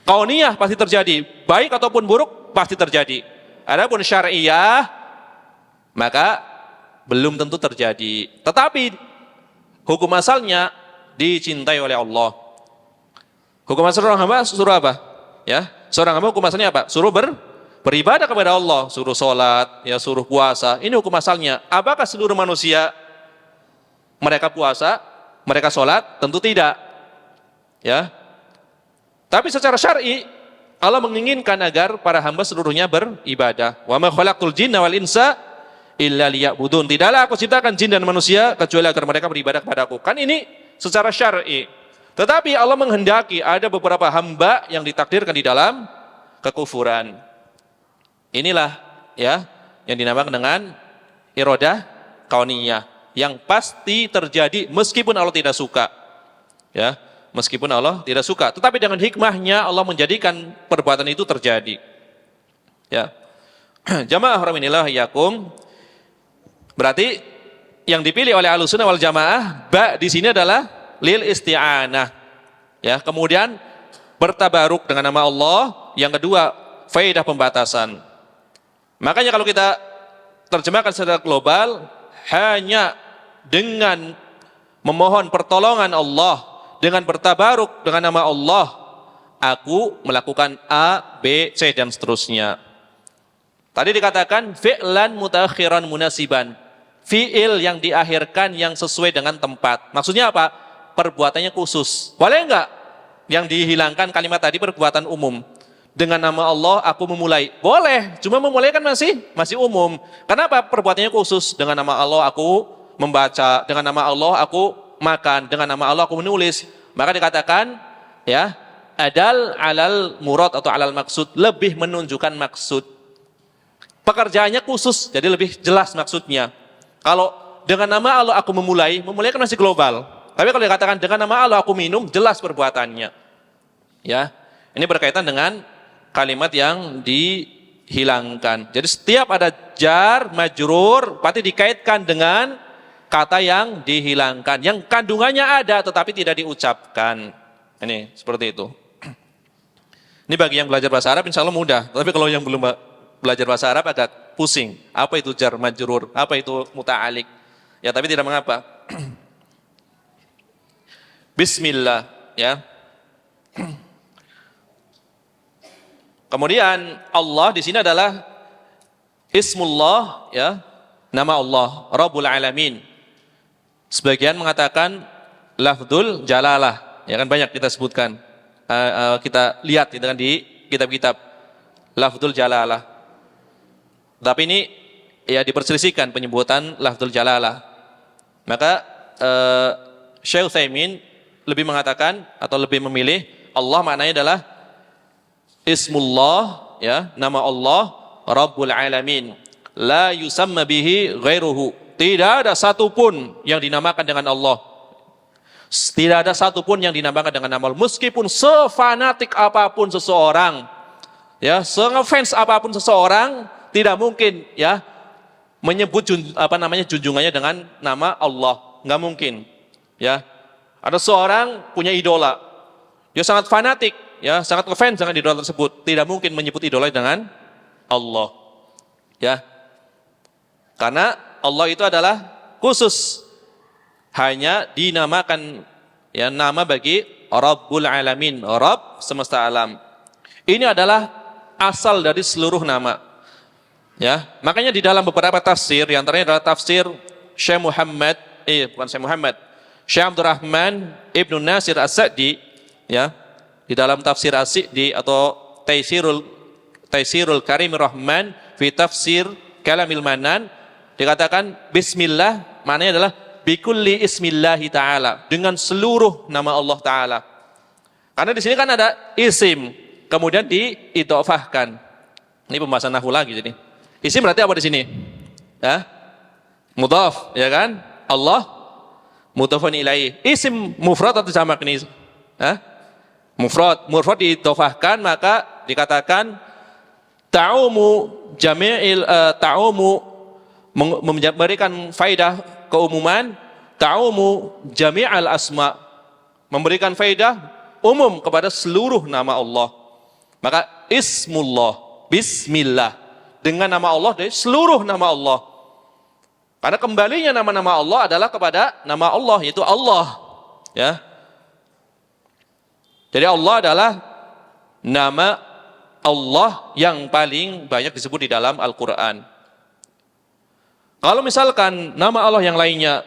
Kauniyah pasti terjadi, baik ataupun buruk pasti terjadi. Adapun syar'iyah maka belum tentu terjadi. Tetapi hukum asalnya dicintai oleh Allah. Hukum asal seorang hamba suruh apa? Ya, seorang hamba hukum asalnya apa? Suruh beribadah kepada Allah, suruh sholat, ya, suruh puasa. Ini hukum asalnya. Apakah seluruh manusia mereka puasa, mereka sholat? Tentu tidak. Ya. Tapi secara syar'i Allah menginginkan agar para hamba seluruhnya beribadah. Wa ma khalaqtul jinna wal insa illa liya'budun. Tidaklah aku ciptakan jin dan manusia kecuali agar mereka beribadah kepadaku. Kan ini secara syar'i. Tetapi Allah menghendaki ada beberapa hamba yang ditakdirkan di dalam kekufuran. Inilah, ya, yang dinamakan dengan iradah kauniyah, yang pasti terjadi meskipun Allah tidak suka. Ya, meskipun Allah tidak suka, tetapi dengan hikmahnya Allah menjadikan perbuatan itu terjadi. Ya. Jamaah rahimanillah yakum. Berarti yang dipilih oleh Ahlussunnah wal Jamaah ba di sini adalah lil isti'anah, ya, kemudian bertabaruk dengan nama Allah. Yang kedua, faedah pembatasan. Makanya kalau kita terjemahkan secara global, hanya dengan memohon pertolongan Allah, dengan bertabaruk dengan nama Allah, aku melakukan A, B, C dan seterusnya. Tadi dikatakan fi'lan mutakhiran munasiban, fi'il yang diakhirkan yang sesuai dengan tempat. Maksudnya apa? Perbuatannya khusus. Boleh enggak yang dihilangkan kalimat tadi perbuatan umum? Dengan nama Allah aku memulai. Boleh, cuma memulai kan masih umum. Kenapa perbuatannya khusus? Dengan nama Allah aku membaca, dengan nama Allah aku makan, dengan nama Allah aku menulis. Maka dikatakan, ya, adal alal murad atau alal maksud, lebih menunjukkan maksud. Pekerjaannya khusus, jadi lebih jelas maksudnya. Kalau dengan nama Allah aku memulai kan masih global. Tapi kalau dikatakan dengan nama Allah aku minum, jelas perbuatannya. Ya, ini berkaitan dengan kalimat yang dihilangkan. Jadi setiap ada jar, majrur, pasti dikaitkan dengan kata yang dihilangkan, yang kandungannya ada tetapi tidak diucapkan. Ini seperti itu. Ini bagi yang belajar bahasa Arab insya Allah mudah. Tapi kalau yang belum belajar bahasa Arab agak pusing. Apa itu jar, majrur? Apa itu muta'alik? Ya, tapi tidak mengapa. Bismillah, ya. Kemudian Allah di sini adalah Ismullah, ya, nama Allah, Rabbul Alamin. Sebagian mengatakan lafdzul jalalah, ya kan banyak kita sebutkan, kita lihat gitu kan di kitab-kitab lafdzul jalalah. Tapi ini ya diperselisihkan penyebutan lafdzul jalalah. Maka Syekh Utsaimin lebih mengatakan atau lebih memilih Allah maknanya adalah Ismullah, ya, nama Allah, Rabbul Alamin. La yusamma bihi ghairuhu. Tidak ada satupun yang dinamakan dengan Allah. Tidak ada satupun yang dinamakan dengan nama Allah. Meskipun sefanatik apapun seseorang, ya, sengefans apapun seseorang, tidak mungkin, ya, menyebut junjungannya dengan nama Allah, nggak mungkin. Ya, ada seorang punya idola, dia sangat fanatik, ya, sangat ngefans dengan idola tersebut, tidak mungkin menyebut idola dengan Allah. Ya, karena Allah itu adalah khusus, hanya dinamakan ya nama bagi Rabbul Alamin, Rabb semesta alam. Ini adalah asal dari seluruh nama. Ya, makanya di dalam beberapa tafsir, di antaranya adalah tafsir Syekh Abdurrahman Ibnu Nasir As-Sa'di, ya, di dalam tafsir As-Sa'di atau Taisirul Karimir Rahman fi tafsir Kalamil Manan, dikatakan bismillah maknanya adalah bikulli ismillahi ta'ala, dengan seluruh nama Allah Ta'ala. Karena di sini kan ada isim, kemudian diidhofahkan. Ini pembahasan nahwu lagi jadi. Isim berarti apa di sini? Ya, mudhaf, ya kan? Allah mudhafun ilaih. Isim mufrad atau jamak ini? Ya? Mufrad diidhofahkan maka dikatakan memberikan faidah keumuman, jami'al asma, memberikan faidah umum kepada seluruh nama Allah. Maka ismullah, bismillah, dengan nama Allah dari seluruh nama Allah. Karena kembalinya nama-nama Allah adalah kepada nama Allah, yaitu Allah. Ya. Jadi Allah adalah nama Allah yang paling banyak disebut di dalam Al-Quran. Kalau misalkan nama Allah yang lainnya,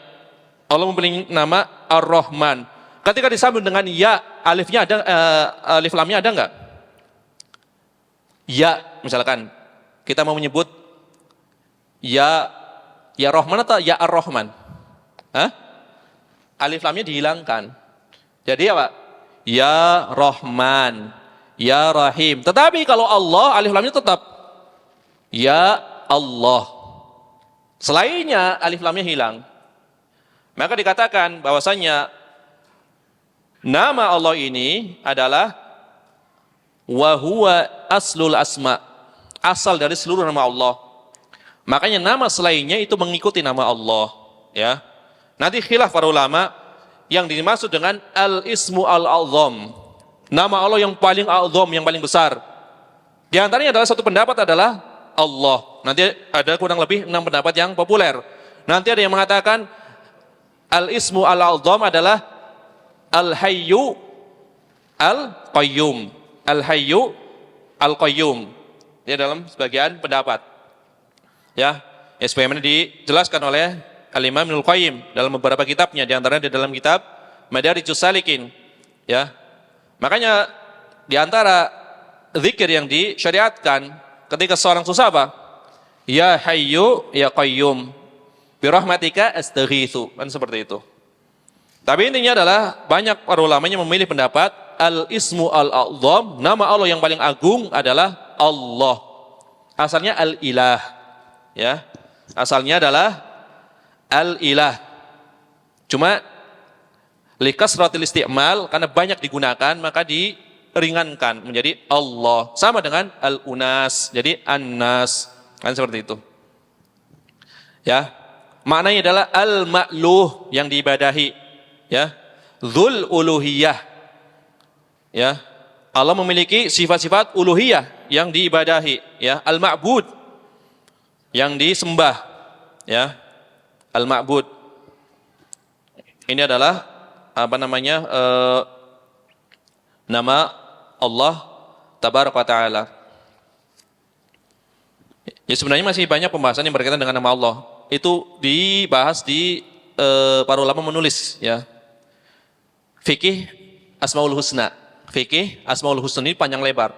Allah memiliki nama Ar-Rahman. Ketika disambung dengan ya, alifnya ada, alif lamnya ada enggak? Ya, misalkan kita mau menyebut ya Rahman atau ya Ar-Rahman? Hah? Alif lamnya dihilangkan. Jadi apa? Ya Rahman, ya Rahim. Tetapi kalau Allah, alif lamnya tetap ya Allah. Selainnya alif lamnya hilang. Maka dikatakan bahwasanya nama Allah ini adalah wa huwa aslul asma, asal dari seluruh nama Allah. Makanya nama selainnya itu mengikuti nama Allah, ya. Nanti khilaf para ulama yang dimaksud dengan al-ismu al-azam, nama Allah yang paling azam, yang paling besar. Di antaranya adalah satu pendapat adalah Allah. Nanti ada kurang lebih 6 pendapat yang populer. Nanti ada yang mengatakan al-ismu al-azam adalah al-hayyu al-qayyum. Al-hayyu al-qayyum. Ini dalam sebagian pendapat. Ya, sebagaimana dijelaskan oleh Al-Imam Ibnul Qayyim dalam beberapa kitabnya, di antaranya di dalam kitab Madarijus Salikin. Ya. Makanya di antara zikir yang disyariatkan ketika seorang susah apa? Ya Hayyu ya Qayyum bi rahmatika astaghitsu. Kan seperti itu. Tapi intinya adalah banyak para ulamanya memilih pendapat al-ismu al-a'zam, nama Allah yang paling agung adalah Allah. Asalnya al-ilah. Ya. Asalnya adalah al-ilah. Cuma likasratil isti'mal, karena banyak digunakan maka diringankan menjadi Allah. Sama dengan al-unas, jadi an-nas. Kan seperti itu. Ya. Maknanya adalah al-ma'luh, yang diibadahi. Ya. Dzul uluhiyah. Ya. Allah memiliki sifat-sifat uluhiyah yang diibadahi, ya. Al-ma'bud, yang disembah, ya. Al-ma'bud. Ini adalah nama Allah Tabaraka wa Ta'ala. Ya, sebenarnya masih banyak pembahasan yang berkaitan dengan nama Allah. Itu dibahas di para ulama menulis, ya. Fikih Asmaul Husna. Fikih Asmaul Husna ini panjang lebar.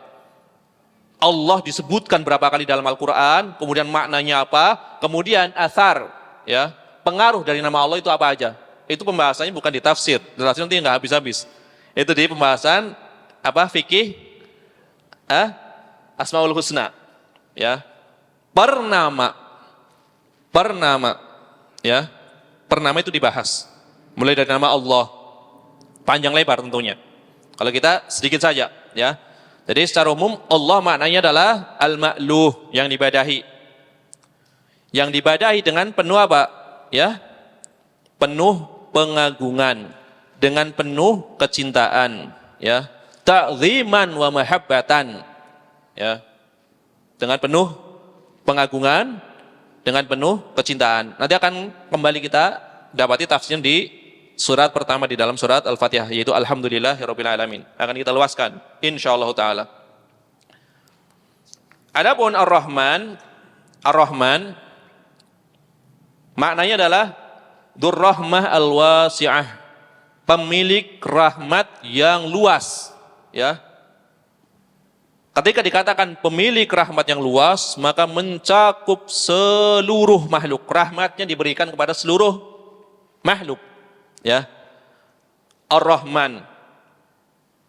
Allah disebutkan berapa kali dalam Al-Quran, kemudian maknanya apa, kemudian athar, ya, pengaruh dari nama Allah itu apa aja. Itu pembahasannya bukan di tafsir. Di tafsir nanti nggak habis-habis. Itu di pembahasan fikih Asmaul Husna, ya. Pernama, ya. Pernama itu dibahas. Mulai dari nama Allah, panjang lebar tentunya. Kalau kita sedikit saja, ya. Jadi secara umum Allah maknanya adalah al-ma'luh, yang dibadahi. yang dibadahi dengan penuh apa? Ya, penuh pengagungan, dengan penuh kecintaan, ya, ta'ziman wa mahabbatan, ya, dengan penuh pengagungan, dengan penuh kecintaan. Nanti akan kembali kita dapati tafsirnya di surat pertama di dalam surat Al-Fatihah, yaitu Alhamdulillahirabbil alamin. Akan kita luaskan insyaallah taala. Adapun Ar-Rahman, Ar-Rahman maknanya adalah Dzur-Rahmah Al-Wasi'ah, pemilik rahmat yang luas, ya. Ketika dikatakan pemilik rahmat yang luas, maka mencakup seluruh makhluk. Rahmatnya diberikan kepada seluruh makhluk, ya. Ar-Rahman,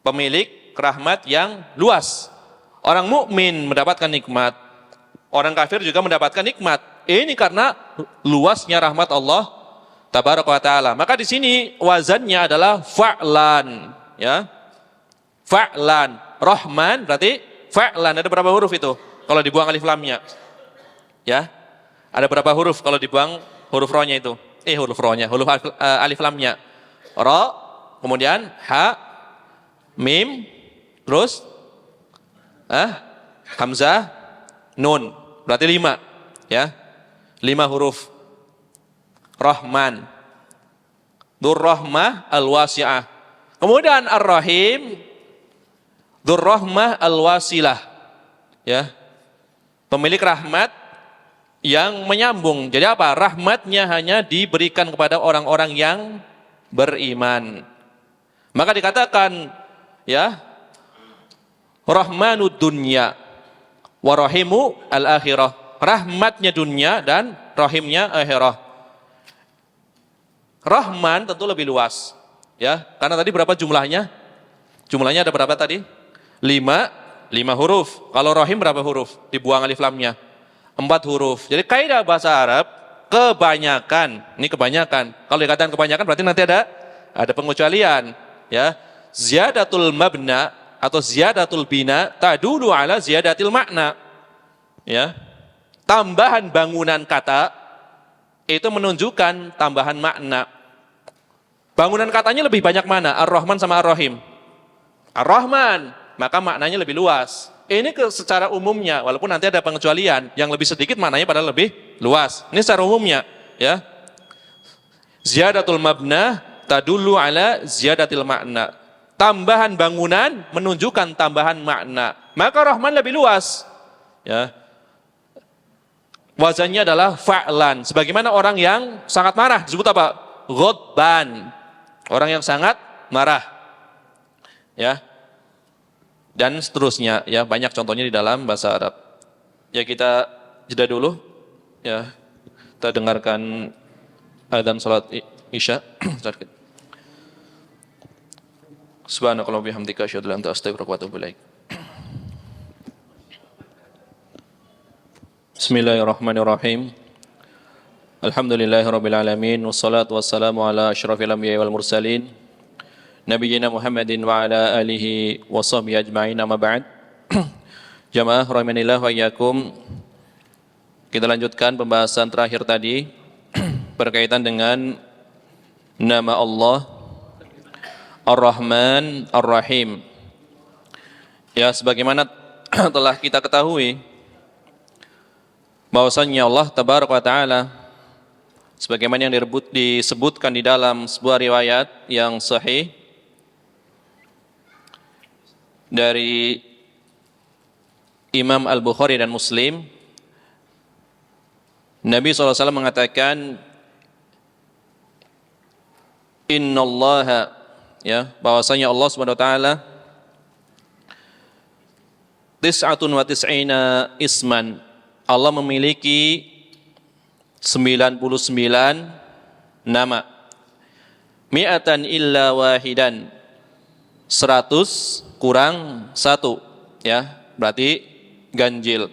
pemilik rahmat yang luas. Orang mukmin mendapatkan nikmat, orang kafir juga mendapatkan nikmat. Ini karena luasnya rahmat Allah Tabaraka wa Ta'ala. Maka di sini wazannya adalah fa'lan, ya. Fa'lan, Rahman berarti fa'lan. Ada berapa huruf itu? Kalau dibuang alif lamnya, ya. Ada berapa huruf kalau dibuang huruf rohnya itu? Huruf rohnya, huruf alif lamnya. Ra, kemudian ha, mim, terus hamzah, nun. Berarti 5, ya. 5 huruf. Rahman, Dzur-Rahmah Al-Wasi'ah. Kemudian Ar-Rahim, Dzur-Rahmah Al-Wasilah, ya. Pemilik rahmat yang menyambung. Jadi apa? Rahmatnya hanya diberikan kepada orang-orang yang beriman. Maka dikatakan, ya, Rahmanud dunya wa rahimu al-akhirah. Rahmatnya dunia dan rahimnya akhirah. Rahman tentu lebih luas, ya, karena tadi berapa jumlahnya? Jumlahnya ada berapa tadi? 5 huruf. Kalau rahim berapa huruf? Dibuang alif lamnya. 4 huruf. Jadi kaidah bahasa Arab, kebanyakan, ini kebanyakan. Kalau dikatakan kebanyakan berarti nanti ada pengecualian, ya. Ziyadatul mabna atau ziyadatul bina tadulu ala ziyadatil makna, ya. Tambahan bangunan kata itu menunjukkan tambahan makna. Bangunan katanya lebih banyak mana? Ar-Rahman sama Ar-Rahim? Ar-Rahman, maka maknanya lebih luas. Ini secara umumnya, walaupun nanti ada pengecualian, yang lebih sedikit maknanya padahal lebih luas. Ini secara umumnya, ya. Ziyadatul mabna tadullu ala ziyadatil makna. Tambahan bangunan menunjukkan tambahan makna. Maka Rahman lebih luas, ya. Wazannya adalah fa'lan. Sebagaimana orang yang sangat marah disebut apa? Ghadban. Orang yang sangat marah, ya. Dan seterusnya, ya, banyak contohnya di dalam bahasa Arab. Ya, kita jeda dulu, ya. Kita dengarkan adzan salat Isya. Subhanakallahumma wa bihamdika asyhadu an la ilaha illa anta astaghfiruka wa atubu ilaik. Bismillahirrahmanirrahim. Alhamdulillahirabbil alamin wassalatu wassalamu ala asyrafil anbiya'i wal mursalin nabiyyina Muhammadin wa ala alihi wa sahbihi ajma'in, amma ba'd. Jamaah rahimanillah wa iyyakum. Kita lanjutkan pembahasan terakhir tadi berkaitan dengan nama Allah Ar-Rahman Ar-Rahim. Ya, sebagaimana telah kita ketahui bahwasanya Allah Tabaraka wa Ta'ala sebagaimana yang disebutkan di dalam sebuah riwayat yang sahih dari Imam Al-Bukhari dan Muslim, Nabi SAW mengatakan innallaha, ya, bahwasanya Allah Subhanahu wa taala tis'atun wa tis'ina isman. Allah memiliki 99 nama. Mi'atan illa wahidan. 100 kurang 1, ya, berarti ganjil.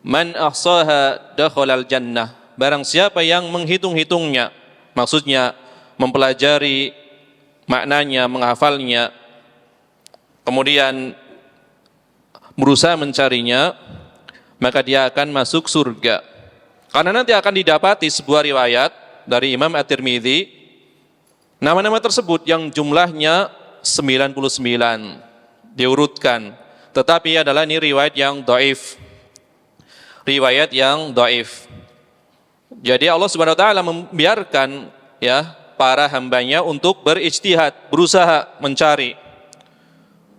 Man ahsaha dakhalal jannah. Barang siapa yang menghitung-hitungnya, maksudnya mempelajari maknanya, menghafalnya, kemudian berusaha mencarinya, maka dia akan masuk surga. Karena nanti akan didapati sebuah riwayat dari Imam At-Tirmidzi, nama-nama tersebut yang jumlahnya 99 diurutkan, tetapi adalah ini riwayat yang dhaif. Riwayat yang dhaif. Jadi Allah Subhanahu wa taala membiarkan ya para hambanya untuk berijtihad, berusaha mencari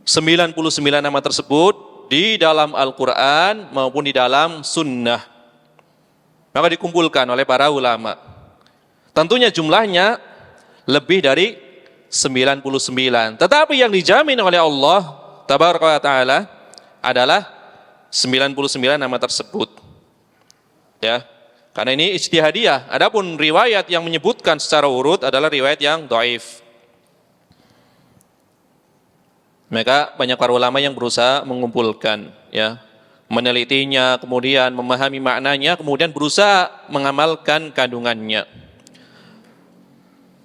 99 nama tersebut di dalam Al-Qur'an maupun di dalam sunnah. Maka dikumpulkan oleh para ulama. Tentunya jumlahnya lebih dari 99. Tetapi yang dijamin oleh Allah Tabaraka wa Ta'ala adalah 99 nama tersebut. Ya. Karena ini ijtihadiyah. Adapun riwayat yang menyebutkan secara urut adalah riwayat yang dhaif. Maka banyak para ulama yang berusaha mengumpulkan, ya, menelitinya, kemudian memahami maknanya, kemudian berusaha mengamalkan kandungannya.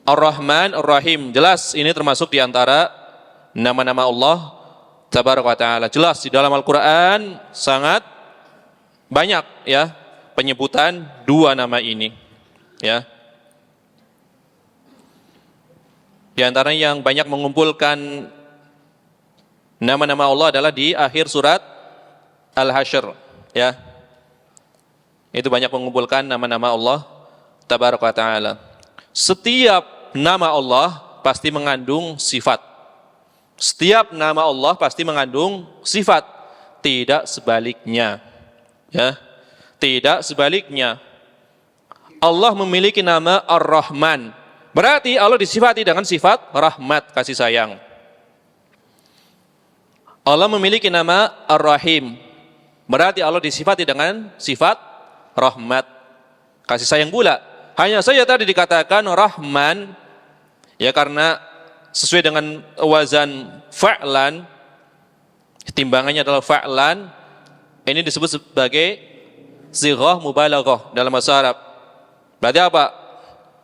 Ar-Rahman, Ar-Rahim, jelas ini termasuk di antara nama-nama Allah Tabaraka wa Ta'ala. Jelas di dalam Al-Quran sangat banyak ya penyebutan dua nama ini. Ya. Di antara yang banyak mengumpulkan nama-nama Allah adalah di akhir surat Al-Hasyr, ya. Itu banyak mengumpulkan nama-nama Allah Tabaraka wa Ta'ala. Setiap nama Allah pasti mengandung sifat. Setiap nama Allah pasti mengandung sifat, tidak sebaliknya. Ya. Tidak sebaliknya. Allah memiliki nama Ar-Rahman. Berarti Allah disifati dengan sifat rahmat, kasih sayang. Allah memiliki nama Ar-Rahim. Berarti Allah disifati dengan sifat rahmat, kasih sayang pula. Hanya saja tadi dikatakan Rahman, ya karena sesuai dengan wazan fa'lan, timbangannya adalah fa'lan, ini disebut sebagai sighah mubalaghah dalam bahasa Arab. Berarti apa?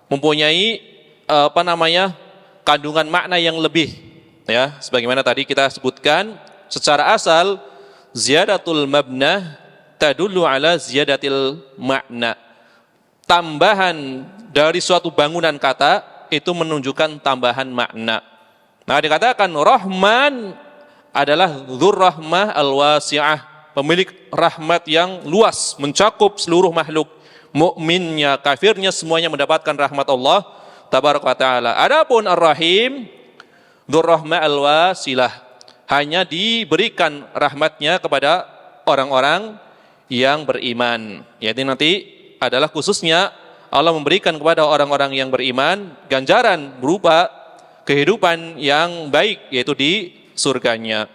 Mempunyai kandungan makna yang lebih, ya, sebagaimana tadi kita sebutkan secara asal ziyadatul mabna tadullu ala ziyadatil makna. Tambahan dari suatu bangunan kata itu menunjukkan tambahan makna. Nah, dikatakan Rahman adalah dzur rahmah al-wasi'ah, pemilik rahmat yang luas, mencakup seluruh makhluk. Mukminnya, kafirnya semuanya mendapatkan rahmat Allah Tabaraka wa Ta'ala. Adapun Ar-Rahim dzur rahmah al-wasilah, hanya diberikan rahmatnya kepada orang-orang yang beriman. Yaitu nanti adalah khususnya Allah memberikan kepada orang-orang yang beriman ganjaran berupa kehidupan yang baik, yaitu di surganya.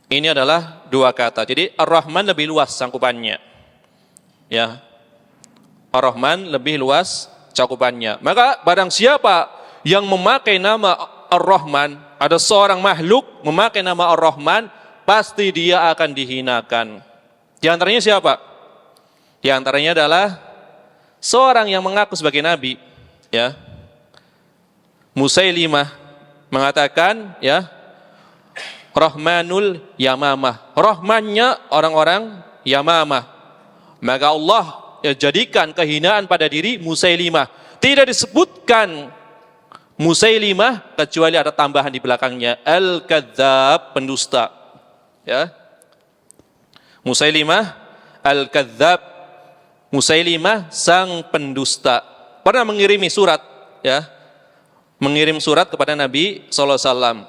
Ini adalah dua kata. Jadi Ar-Rahman lebih luas cangkupannya. Ya. Ar-Rahman lebih luas cakupannya. Maka barang siapa yang memakai nama Ar-Rahman, ada seorang makhluk memakai nama Ar-Rahman, pasti dia akan dihinakan. Di antaranya siapa? Di antaranya adalah seorang yang mengaku sebagai nabi, ya. Musailimah mengatakan, ya, Rahmanul Yamamah, Rahmannya orang-orang Yamamah. Maka Allah ya jadikan kehinaan pada diri Musailimah. Tidak disebutkan Musailimah kecuali ada tambahan di belakangnya, Al-Kadzdzab, pendusta. Ya. Musailimah Al-Kadzdzab, Musailimah sang pendusta. Pernah mengirimi surat, ya, mengirim surat kepada Nabi SAW,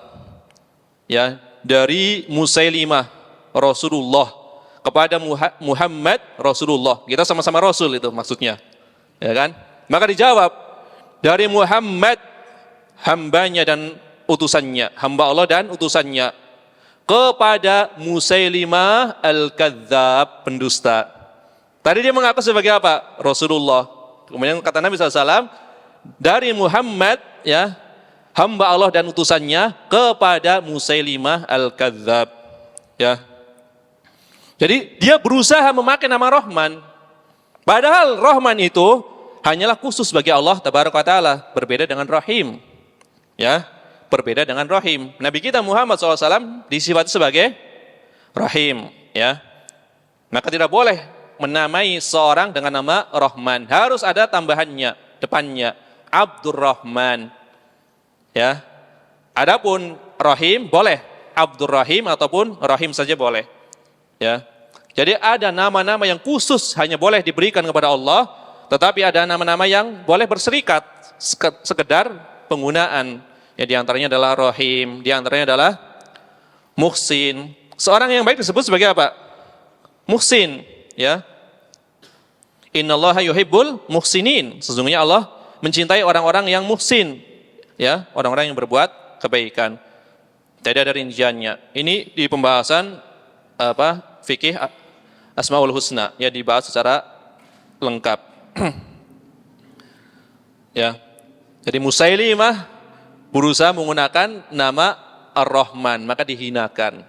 ya, dari Musailimah Rasulullah kepada Muhammad Rasulullah. Kita sama-sama Rasul itu maksudnya, ya kan? Maka dijawab dari Muhammad hambanya dan utusannya, hamba Allah dan utusannya, kepada Musailimah Al-Kadzdzab, pendusta. Tadi dia mengaku sebagai apa? Rasulullah. Kemudian kata Nabi SAW, dari Muhammad, ya, hamba Allah dan utusannya, kepada Musailimah Al-Kadzdzab. Ya. Jadi dia berusaha memakai nama Rahman. Padahal Rahman itu hanyalah khusus bagi Allah Tabaraka wa Ta'ala, berbeda dengan Rahim. Ya, berbeda dengan Rahim. Nabi kita Muhammad SAW disifati sebagai Rahim. Ya. Maka tidak boleh menamai seorang dengan nama Rahman. Harus ada tambahannya, depannya. Abdurrahman. Ya. Adapun Rahim boleh Abdurrahim ataupun Rahim saja boleh. Ya. Jadi ada nama-nama yang khusus hanya boleh diberikan kepada Allah, tetapi ada nama-nama yang boleh berserikat sekedar penggunaan. Ya, di antaranya adalah Rahim, di antaranya adalah Muhsin. Seorang yang baik disebut sebagai apa? Muhsin, ya. Innallaha yuhibbul muhsinin. Sesungguhnya Allah mencintai orang-orang yang muhsin, ya, orang-orang yang berbuat kebaikan. Tidak ada rinciannya. Ini di pembahasan fikih Asmaul Husna, ya, dibahas secara lengkap. Ya. Jadi Musailimah berusaha menggunakan nama Ar-Rahman, maka dihinakan.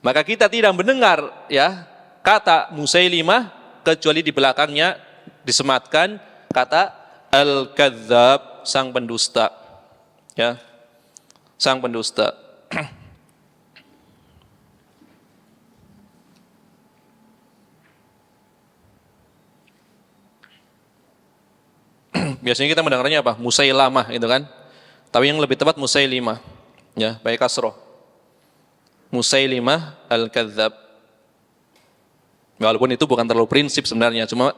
Maka kita tidak mendengar, ya, kata Musailimah kecuali di belakangnya disematkan kata Al-Kadzdzab, sang pendusta. Ya. Sang pendusta. Biasanya kita mendengarnya apa? Musailamah itu kan. Tapi yang lebih tepat Musailimah. Ya, pakai kasroh. Musailimah Al-Kadzdzab. Walaupun itu bukan terlalu prinsip sebenarnya, cuma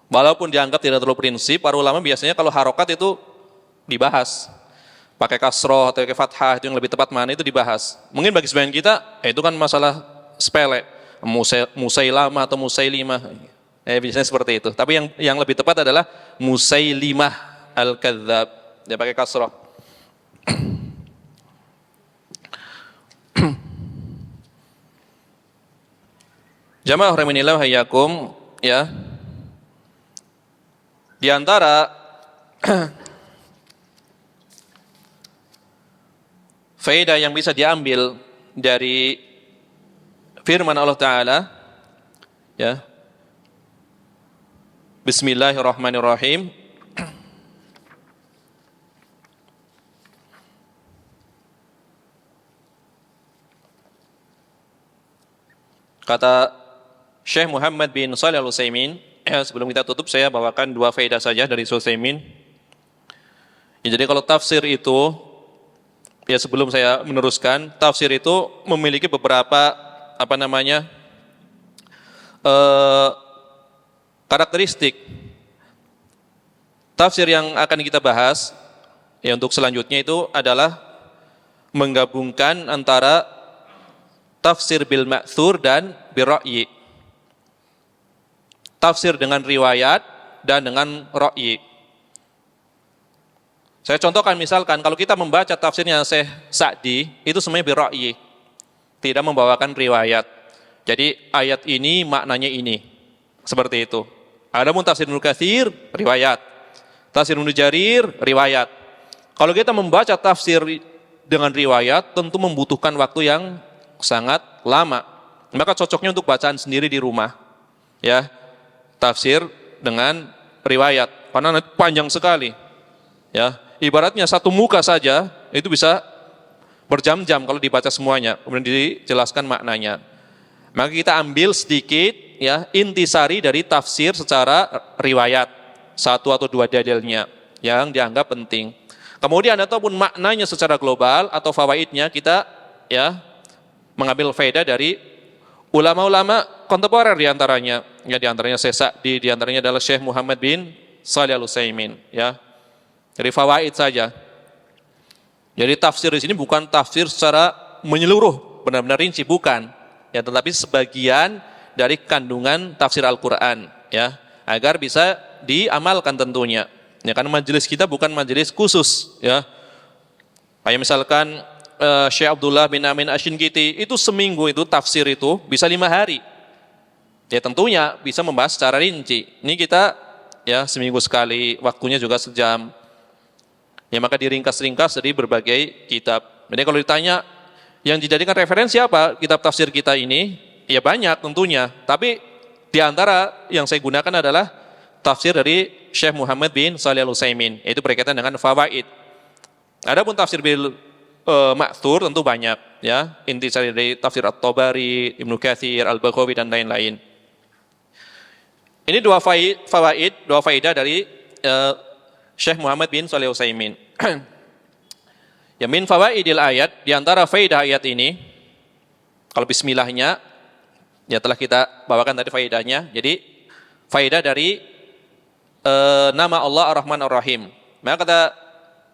walaupun dianggap tidak terlalu prinsip, para ulama biasanya kalau harokat itu dibahas. Pakai kasroh atau pakai fathah itu yang lebih tepat mana itu dibahas. Mungkin bagi sebagian kita, itu kan masalah sepele. Musailamah atau Musailimah. Biasanya seperti itu. Tapi yang lebih tepat adalah Musailimah Al-Kadzdzab. Dia pakai kasroh. Jamaah rahimanillah hayyakum, ya. Di antara faedah yang bisa diambil dari firman Allah Ta'ala, ya, Bismillahirrahmanirrahim. Kata Syekh Muhammad bin Shalih Al-Utsaimin, sebelum kita tutup saya bawakan dua faedah saja dari Utsaimin. Ya, jadi kalau tafsir itu, ya sebelum saya meneruskan, tafsir itu memiliki beberapa karakteristik. Tafsir yang akan kita bahas ya untuk selanjutnya itu adalah menggabungkan antara tafsir bil ma'thur dan bil ra'yi. Tafsir dengan riwayat dan dengan ra'yi. Saya contohkan misalkan kalau kita membaca tafsirnya Syekh Sa'di itu semuanya bil ra'yi. Tidak membawakan riwayat. Jadi ayat ini maknanya ini. Seperti itu. Adapun tafsir Ibnu Katsir riwayat. Tafsir Ibnu Jarir riwayat. Kalau kita membaca tafsir dengan riwayat tentu membutuhkan waktu yang sangat lama. Maka cocoknya untuk bacaan sendiri di rumah. Ya. Tafsir dengan riwayat. Karena panjang sekali. Ya, ibaratnya satu muka saja itu bisa berjam-jam kalau dibaca semuanya, kemudian dijelaskan maknanya. Maka kita ambil sedikit, ya, intisari dari tafsir secara riwayat, satu atau dua dalilnya yang dianggap penting. Kemudian ataupun maknanya secara global atau fawaidnya kita, ya, mengambil faedah dari ulama-ulama kontemporer diantaranya, ya, diantaranya Syekh Sa'di, diantaranya adalah Syekh Muhammad bin Shalih Al-Utsaimin, ya. Dari fawaid saja. Jadi tafsir di sini bukan tafsir secara menyeluruh, benar-benar rinci, bukan. Ya, tetapi sebagian dari kandungan tafsir Al-Qur'an, ya, agar bisa diamalkan tentunya. Ya, karena majelis kita bukan majelis khusus, ya. Kayak misalkan Syekh Abdullah bin Amin Asy-Syinkiti itu seminggu itu tafsir itu bisa 5 hari. Ya, tentunya bisa membahas secara rinci. Ini kita, ya, seminggu sekali, waktunya juga sejam. Ya, maka diringkas-ringkas dari berbagai kitab. Jadi kalau ditanya yang dijadikan referensi apa kitab tafsir kita ini, ya banyak tentunya. Tapi di antara yang saya gunakan adalah tafsir dari Syekh Muhammad bin Shalih Al-Utsaimin, yaitu berkaitan dengan fawaid. Adapun tafsir bil ma'thur tentu banyak, ya. Intisari dari tafsir At-Tabari, Ibnu Katsir, Al-Baghawi dan lain-lain. Ini dua fawaid, dua faidah dari Syekh Muhammad bin Shalih Utsaimin. Ya, min fawaidil ayat, di antara faidah ayat ini, kalau bismillahnya, ya telah kita bawakan tadi faidahnya. Jadi faidah dari nama Allah Ar-Rahman Ar-Rahim. Maka kata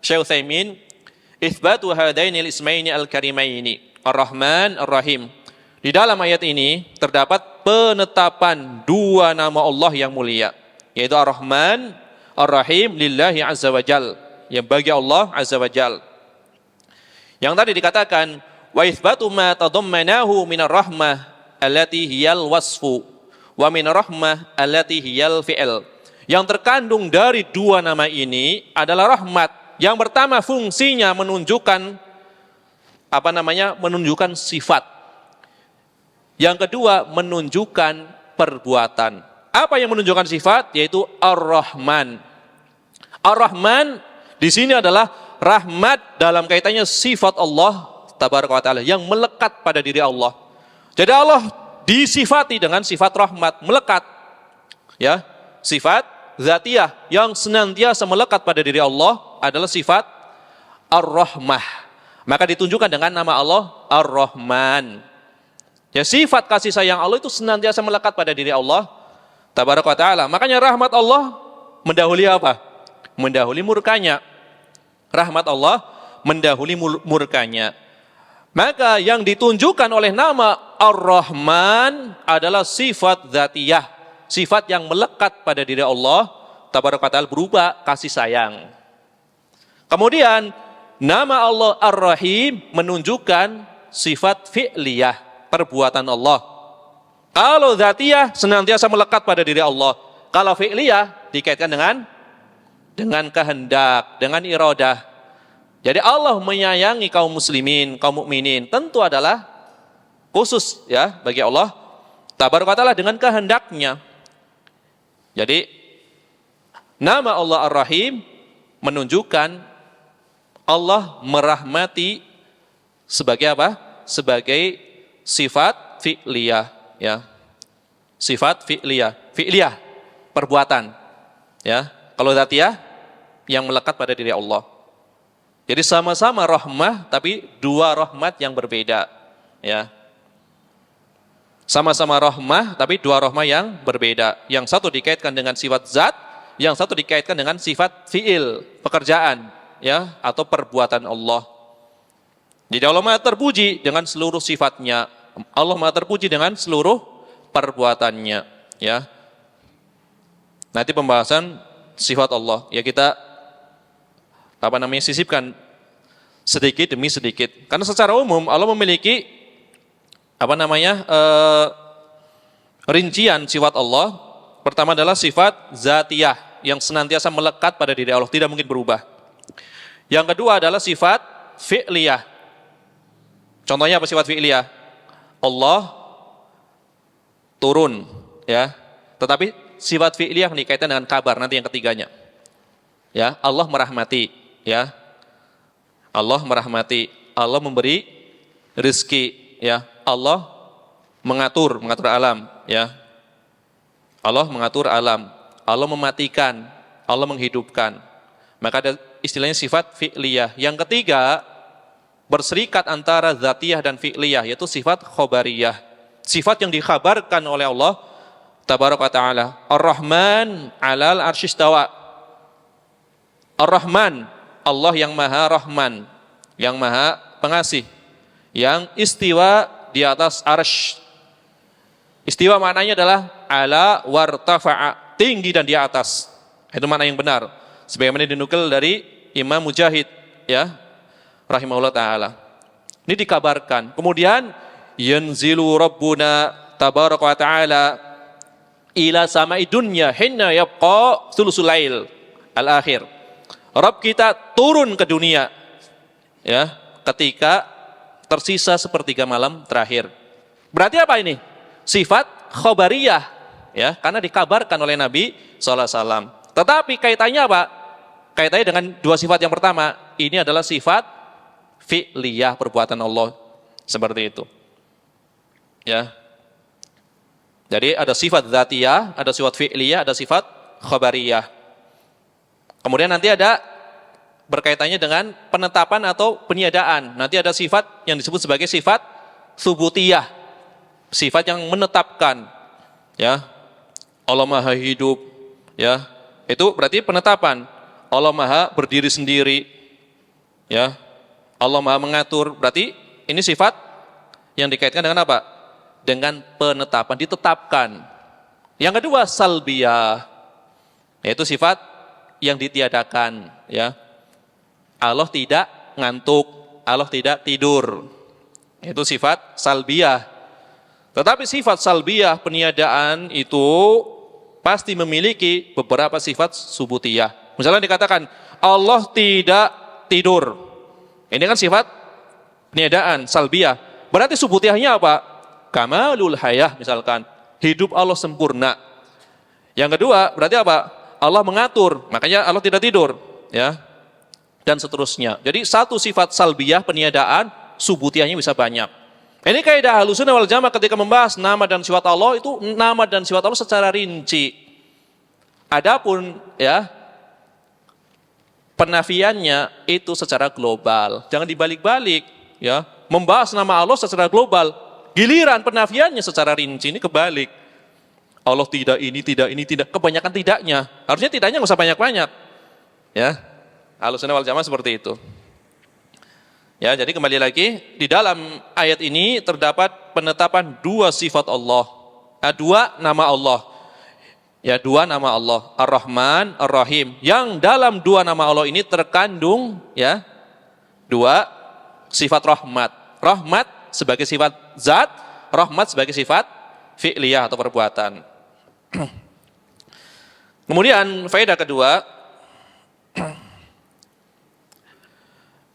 Syekh Utsaimin, itsbatu hadainil ismaini al-karimaini, Ar-Rahman Ar-Rahim. Di dalam ayat ini terdapat penetapan dua nama Allah yang mulia, yaitu Ar-Rahman Ar-Rahim lillahi azza wa jal, yang bagi Allah azza wa jal. Yang tadi dikatakan wa itsbatu ma tadammanahu minar rahmah allati hiyal wasfu wa minar rahmah allati hiyal fi'il. Yang terkandung dari dua nama ini adalah rahmat. Yang pertama fungsinya menunjukkan menunjukkan sifat. Yang kedua menunjukkan perbuatan. Apa yang menunjukkan sifat? Yaitu Ar-Rahman. Ar-Rahman di sini adalah rahmat dalam kaitannya sifat Allah tabaraka wa taala yang melekat pada diri Allah. Jadi Allah disifati dengan sifat rahmat, melekat. Ya, sifat zatiyah yang senantiasa melekat pada diri Allah adalah sifat Ar-Rahmah. Maka ditunjukkan dengan nama Allah Ar-Rahman. Ya, sifat kasih sayang Allah itu senantiasa melekat pada diri Allah tabaraka wa taala. Makanya rahmat Allah mendahului apa? Mendahului murkanya. Rahmat Allah mendahului murkanya. Maka yang ditunjukkan oleh nama Ar-Rahman adalah sifat dzatiyah, sifat yang melekat pada diri Allah tabaraka wa taala berupa kasih sayang. Kemudian nama Allah Ar-Rahim menunjukkan sifat fi'liyah, perbuatan Allah. Kalau dzatiyah senantiasa melekat pada diri Allah. Kalau fi'liyah dikaitkan dengan kehendak, dengan iradah. Jadi Allah menyayangi kaum muslimin, kaum mukminin, tentu adalah khusus ya bagi Allah tabaraka wa taala dengan kehendaknya. Jadi nama Allah Ar-Rahim menunjukkan Allah merahmati sebagai apa? Sebagai sifat fi'liyah ya. Sifat fi'liyah, perbuatan. Ya. Kalau dzatiyah yang melekat pada diri Allah. Jadi sama-sama rahmah tapi dua rahmat yang berbeda, ya. Sama-sama rahmah tapi dua rahmah yang berbeda. Yang satu dikaitkan dengan sifat zat, yang satu dikaitkan dengan sifat fi'il, pekerjaan, ya, atau perbuatan Allah. Jadi Allah Maha terpuji dengan seluruh sifatnya. Allah Maha terpuji dengan seluruh perbuatannya, ya. Nanti pembahasan sifat Allah, ya kita sisipkan sedikit demi sedikit. Karena secara umum Allah memiliki rincian sifat Allah. Pertama adalah sifat zatiyah yang senantiasa melekat pada diri Allah, tidak mungkin berubah. Yang kedua adalah sifat fi'liyah. Contohnya apa sifat fi'liyah? Allah turun, ya. Tetapi sifat fi'liyah dikaitkan dengan kabar, nanti yang ketiganya. Ya, Allah merahmati, ya. Allah merahmati, Allah memberi rezeki, ya. Allah mengatur alam, ya. Allah mengatur alam, Allah mematikan, Allah menghidupkan. Maka ada istilahnya sifat fi'liyah. Yang ketiga, berserikat antara zatiyah dan fi'liyah, yaitu sifat khobariyah. Sifat yang dikhabarkan oleh Allah tabaraka wa ta'ala. Ar-Rahman 'alal arsy istawa. Ar-Rahman, Allah yang maha rahman, yang maha pengasih, yang istiwa di atas arsy. Istiwa maknanya adalah ala wartafa'a, tinggi dan di atas. Itu makna yang benar. Sebagaimana dinukil dari Imam Mujahid, ya, rahimahullah ta'ala. Ini dikabarkan. Kemudian yanzilu rabbuna tabaraka wa ta'ala ila sama'i dunya hinna yabqa thulusul lail al-akhir. Rabb kita turun ke dunia, ya, ketika tersisa sepertiga malam terakhir. Berarti apa ini? Sifat khobariyah, ya, karena dikabarkan oleh Nabi SAW. Tetapi kaitannya apa? Kaitannya dengan dua sifat yang pertama. Ini adalah sifat fi'liyah, perbuatan Allah, seperti itu. Ya. Jadi ada sifat dzatiyah, ada sifat fi'liyah, ada sifat khabariyah. Kemudian nanti ada berkaitannya dengan penetapan atau peniadaan. Nanti ada sifat yang disebut sebagai sifat tsubutiyah, sifat yang menetapkan. Ya, Allah Maha hidup. Ya, itu berarti penetapan. Allah Maha berdiri sendiri. Ya, Allah Maha mengatur. Berarti ini sifat yang dikaitkan dengan apa? Dengan penetapan, ditetapkan. Yang kedua salbiyah, yaitu sifat yang ditiadakan. Ya, Allah tidak ngantuk, Allah tidak tidur. Itu sifat salbiyah. Tetapi sifat salbiyah peniadaan itu pasti memiliki beberapa sifat subutiyah. Misalnya dikatakan Allah tidak tidur. Ini kan sifat peniadaan salbiyah. Berarti subutiyahnya apa? Kamalul hayah misalkan, hidup Allah sempurna. Yang kedua berarti apa? Allah mengatur, makanya Allah tidak tidur, ya. Dan seterusnya. Jadi satu sifat salbiyah peniadaan, subutiyahnya bisa banyak. Ini kaidah Ahlussunnah wal Jamaah ketika membahas nama dan sifat Allah, itu nama dan sifat Allah secara rinci. Adapun ya penafiannya itu secara global. Jangan dibalik-balik, ya. Membahas nama Allah secara global, giliran penafiannya secara rinci ini kebalik. Allah tidak ini, tidak. Kebanyakan tidaknya. Harusnya tidaknya nggak usah banyak-banyak. Ya, Ahlussunnah wal Jamaah seperti itu. Ya, jadi kembali lagi di dalam ayat ini terdapat penetapan dua sifat Allah, dua nama Allah. Ya, dua nama Allah, Ar-Rahman, Ar-Rahim. Yang dalam dua nama Allah ini terkandung ya dua sifat rahmat. Rahmat sebagai sifat zat, rahmat sebagai sifat fi'liyah atau perbuatan. Kemudian faedah kedua,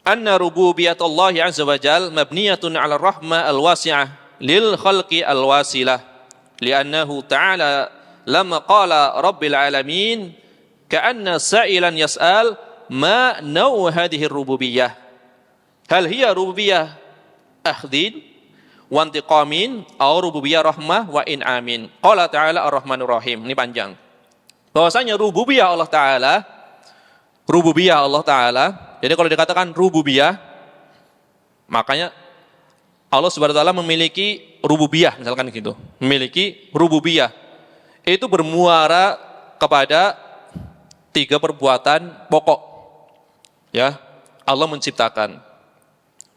anna rububiyatullahi azza wa jal mabniyatun 'ala rahmah al-wasi'ah lil khalqi al-wasilah li'annahu ta'ala lamma qala rabbil alamin ka'anna sa'ilan yas'al ma naw hadhihi rububiyyah hal hiya rububiyyah akhdin wa intiqamin aw rububiyyah rahmah wa in'amin. Qala ta'ala ar-rahmanur rahim. Ini panjang. Bahwasanya rububiyah Allah Ta'ala, jadi kalau dikatakan rububiyah, makanya Allah Subhanahu wa taala memiliki rububiyah, misalkan gitu. Memiliki rububiyah. Itu bermuara kepada tiga perbuatan pokok. Ya, Allah menciptakan.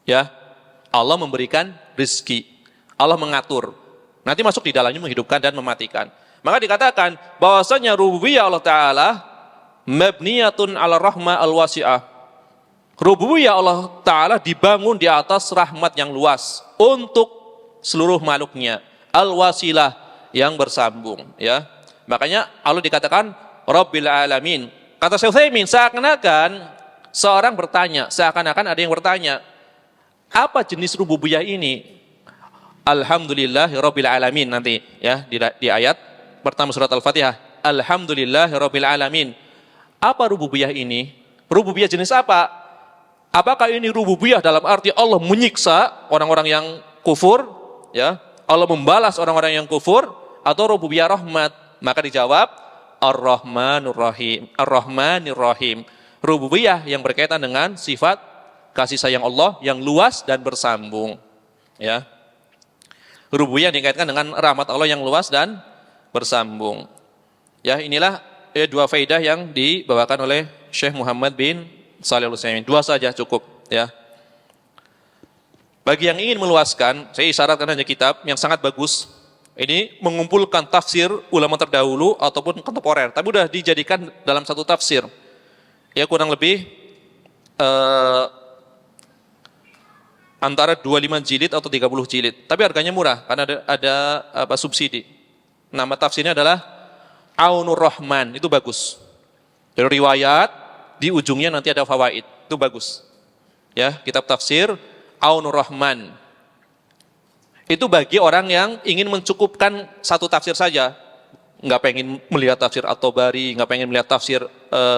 Ya, Allah memberikan rezeki, Allah mengatur. Nanti masuk di dalamnya menghidupkan dan mematikan. Maka dikatakan bahwasanya rububiyah Allah Ta'ala mabniyatun 'ala rahmah al-wasi'ah. Rububiyah Allah Ta'ala dibangun di atas rahmat yang luas untuk seluruh makhluknya. Al-wasilah yang bersambung. Ya, makanya Allah dikatakan Rabbil alamin. Kata Syekh Utsaimin, seakan-akan seorang bertanya, seakan-akan ada yang bertanya, apa jenis rububiyah ini? Alhamdulillahirabbil alamin nanti ya di ayat pertama surat Al-Fatihah. Alhamdulillahirabbil alamin. Apa rububiyah ini? Rububiyah jenis apa? Apakah ini rububiyah dalam arti Allah menyiksa orang-orang yang kufur, ya? Allah membalas orang-orang yang kufur, atau rububiyah rahmat? Maka dijawab Ar-Rahmanur Rahim. Ar-Rahmanir Rahim. Rububiyah yang berkaitan dengan sifat kasih sayang Allah yang luas dan bersambung. Ya. Rububiyah dikaitkan dengan rahmat Allah yang luas dan bersambung. Ya, inilah dua faedah yang dibawakan oleh Syekh Muhammad bin Shalih Al-Utsaimin. Dua saja cukup, ya. Bagi yang ingin meluaskan, saya isyaratkan hanya kitab yang sangat bagus. Ini mengumpulkan tafsir ulama terdahulu ataupun kontemporer, tapi sudah dijadikan dalam satu tafsir. Ya, kurang lebih antara 25 jilid atau 30 jilid. Tapi harganya murah karena ada subsidi. Nama tafsirnya adalah Aunur Rahman, itu bagus. Dari riwayat di ujungnya nanti ada fawaid, itu bagus. Ya, kitab tafsir Aunur Rahman. Itu bagi orang yang ingin mencukupkan satu tafsir saja. Enggak pengen melihat tafsir At-Tabari, enggak pengen melihat tafsir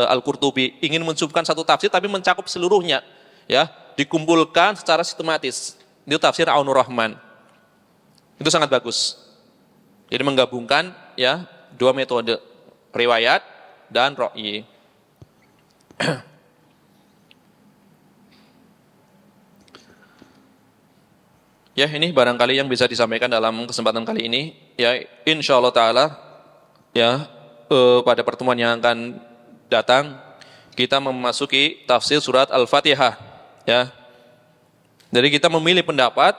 Al-Qurtubi, ingin mencukupkan satu tafsir tapi mencakup seluruhnya, ya, dikumpulkan secara sistematis. Itu tafsir Aunur Rahman. Itu sangat bagus. Jadi menggabungkan ya dua metode, riwayat dan ra'yi. Ya, ini barangkali yang bisa disampaikan dalam kesempatan kali ini. Ya, insyaallah taala ya pada pertemuan yang akan datang kita memasuki tafsir surat Al-Fatihah ya. Jadi kita memilih pendapat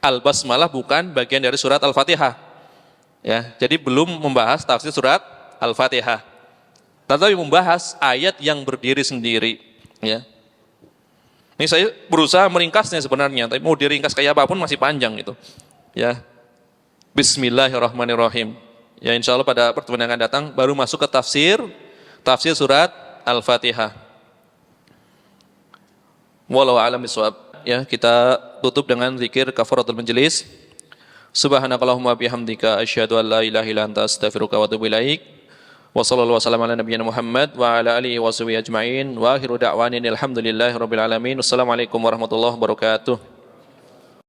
Al-Basmalah bukan bagian dari surat Al-Fatihah. Ya, jadi belum membahas tafsir surat Al-Fatihah. Tetapi membahas ayat yang berdiri sendiri ya. Ini saya berusaha meringkasnya sebenarnya, tapi mau diringkas kayak apapun masih panjang gitu. Ya. Bismillahirrahmanirrahim. Ya, insyaallah pada pertemuan yang akan datang baru masuk ke tafsir surat Al-Fatihah. Wallahu a'lam bishawab. Ya, kita tutup dengan zikir kafaratul majelis. Subhanakallahumma bihamdika asyhadu an la ilaha illa anta astaghfiruka wa atubu ilaik. Wa sallallahu wasallam ala nabiyyina Muhammad wa ala alihi wa sahbihi ajma'in wa akhiru da'wanin alhamdulillahi rabbil alamin. Wassalamualaikum warahmatullahi wabarakatuh.